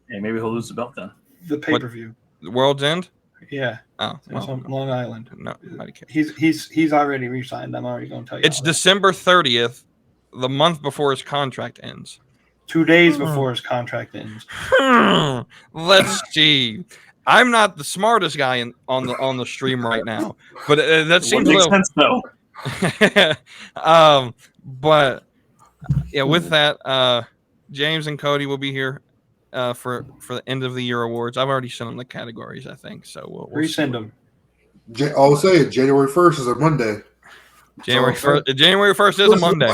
Hey, maybe he'll lose the belt then. The pay-per-view. The World's End? Yeah. Oh, well, Long Island. No, nobody cares. He's already re-signed. I'm already going to tell you. It's December 30th, the month before his contract ends. 2 days before his contract ends. Let's see. I'm not the smartest guy on the stream right now, but that seems a little sense though. But yeah, with that, James and Kody will be here for the end of the year awards. I've already sent them the categories, I think. So we'll resend them. I'll say it. January 1st is a Monday. January 1st is a Monday.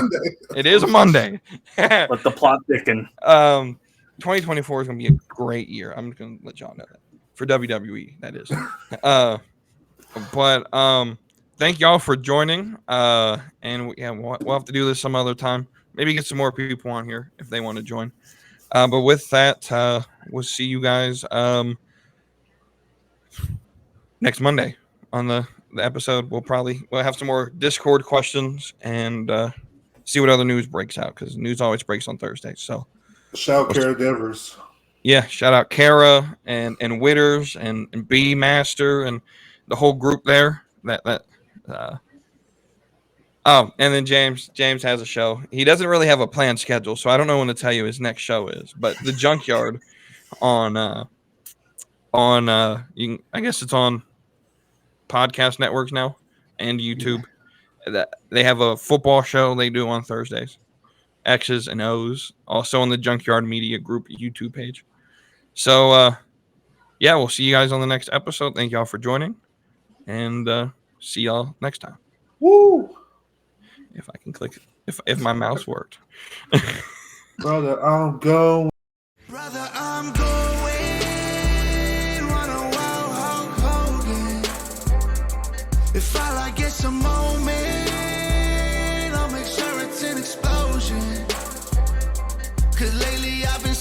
It is a Monday. Let the plot thicken. 2024 is going to be a great year. I'm going to let y'all know that. For WWE, that is. But thank y'all for joining. And we'll have to do this some other time. Maybe get some more people on here if they want to join. But with that, we'll see you guys next Monday on the episode. We'll have some more Discord questions and see what other news breaks out because news always breaks on Thursdays. So shout Kara Devers. Yeah, shout out Kara and Witters and B Master and the whole group there. And then James has a show. He doesn't really have a planned schedule, so I don't know when to tell you his next show is. But the Junkyard I guess it's on podcast networks now and YouTube. That they have a football show they do on Thursdays. X's and O's, also on the Junkyard Media Group YouTube page. So, we'll see you guys on the next episode. Thank y'all for joining, and see y'all next time. Woo! If I can click it, if my mouse worked. Brother, I'm going. Brother, I'm going. Run a wild Hulk Hogan. If I get some moment, I'll make sure it's an explosion. 'Cause lately I've been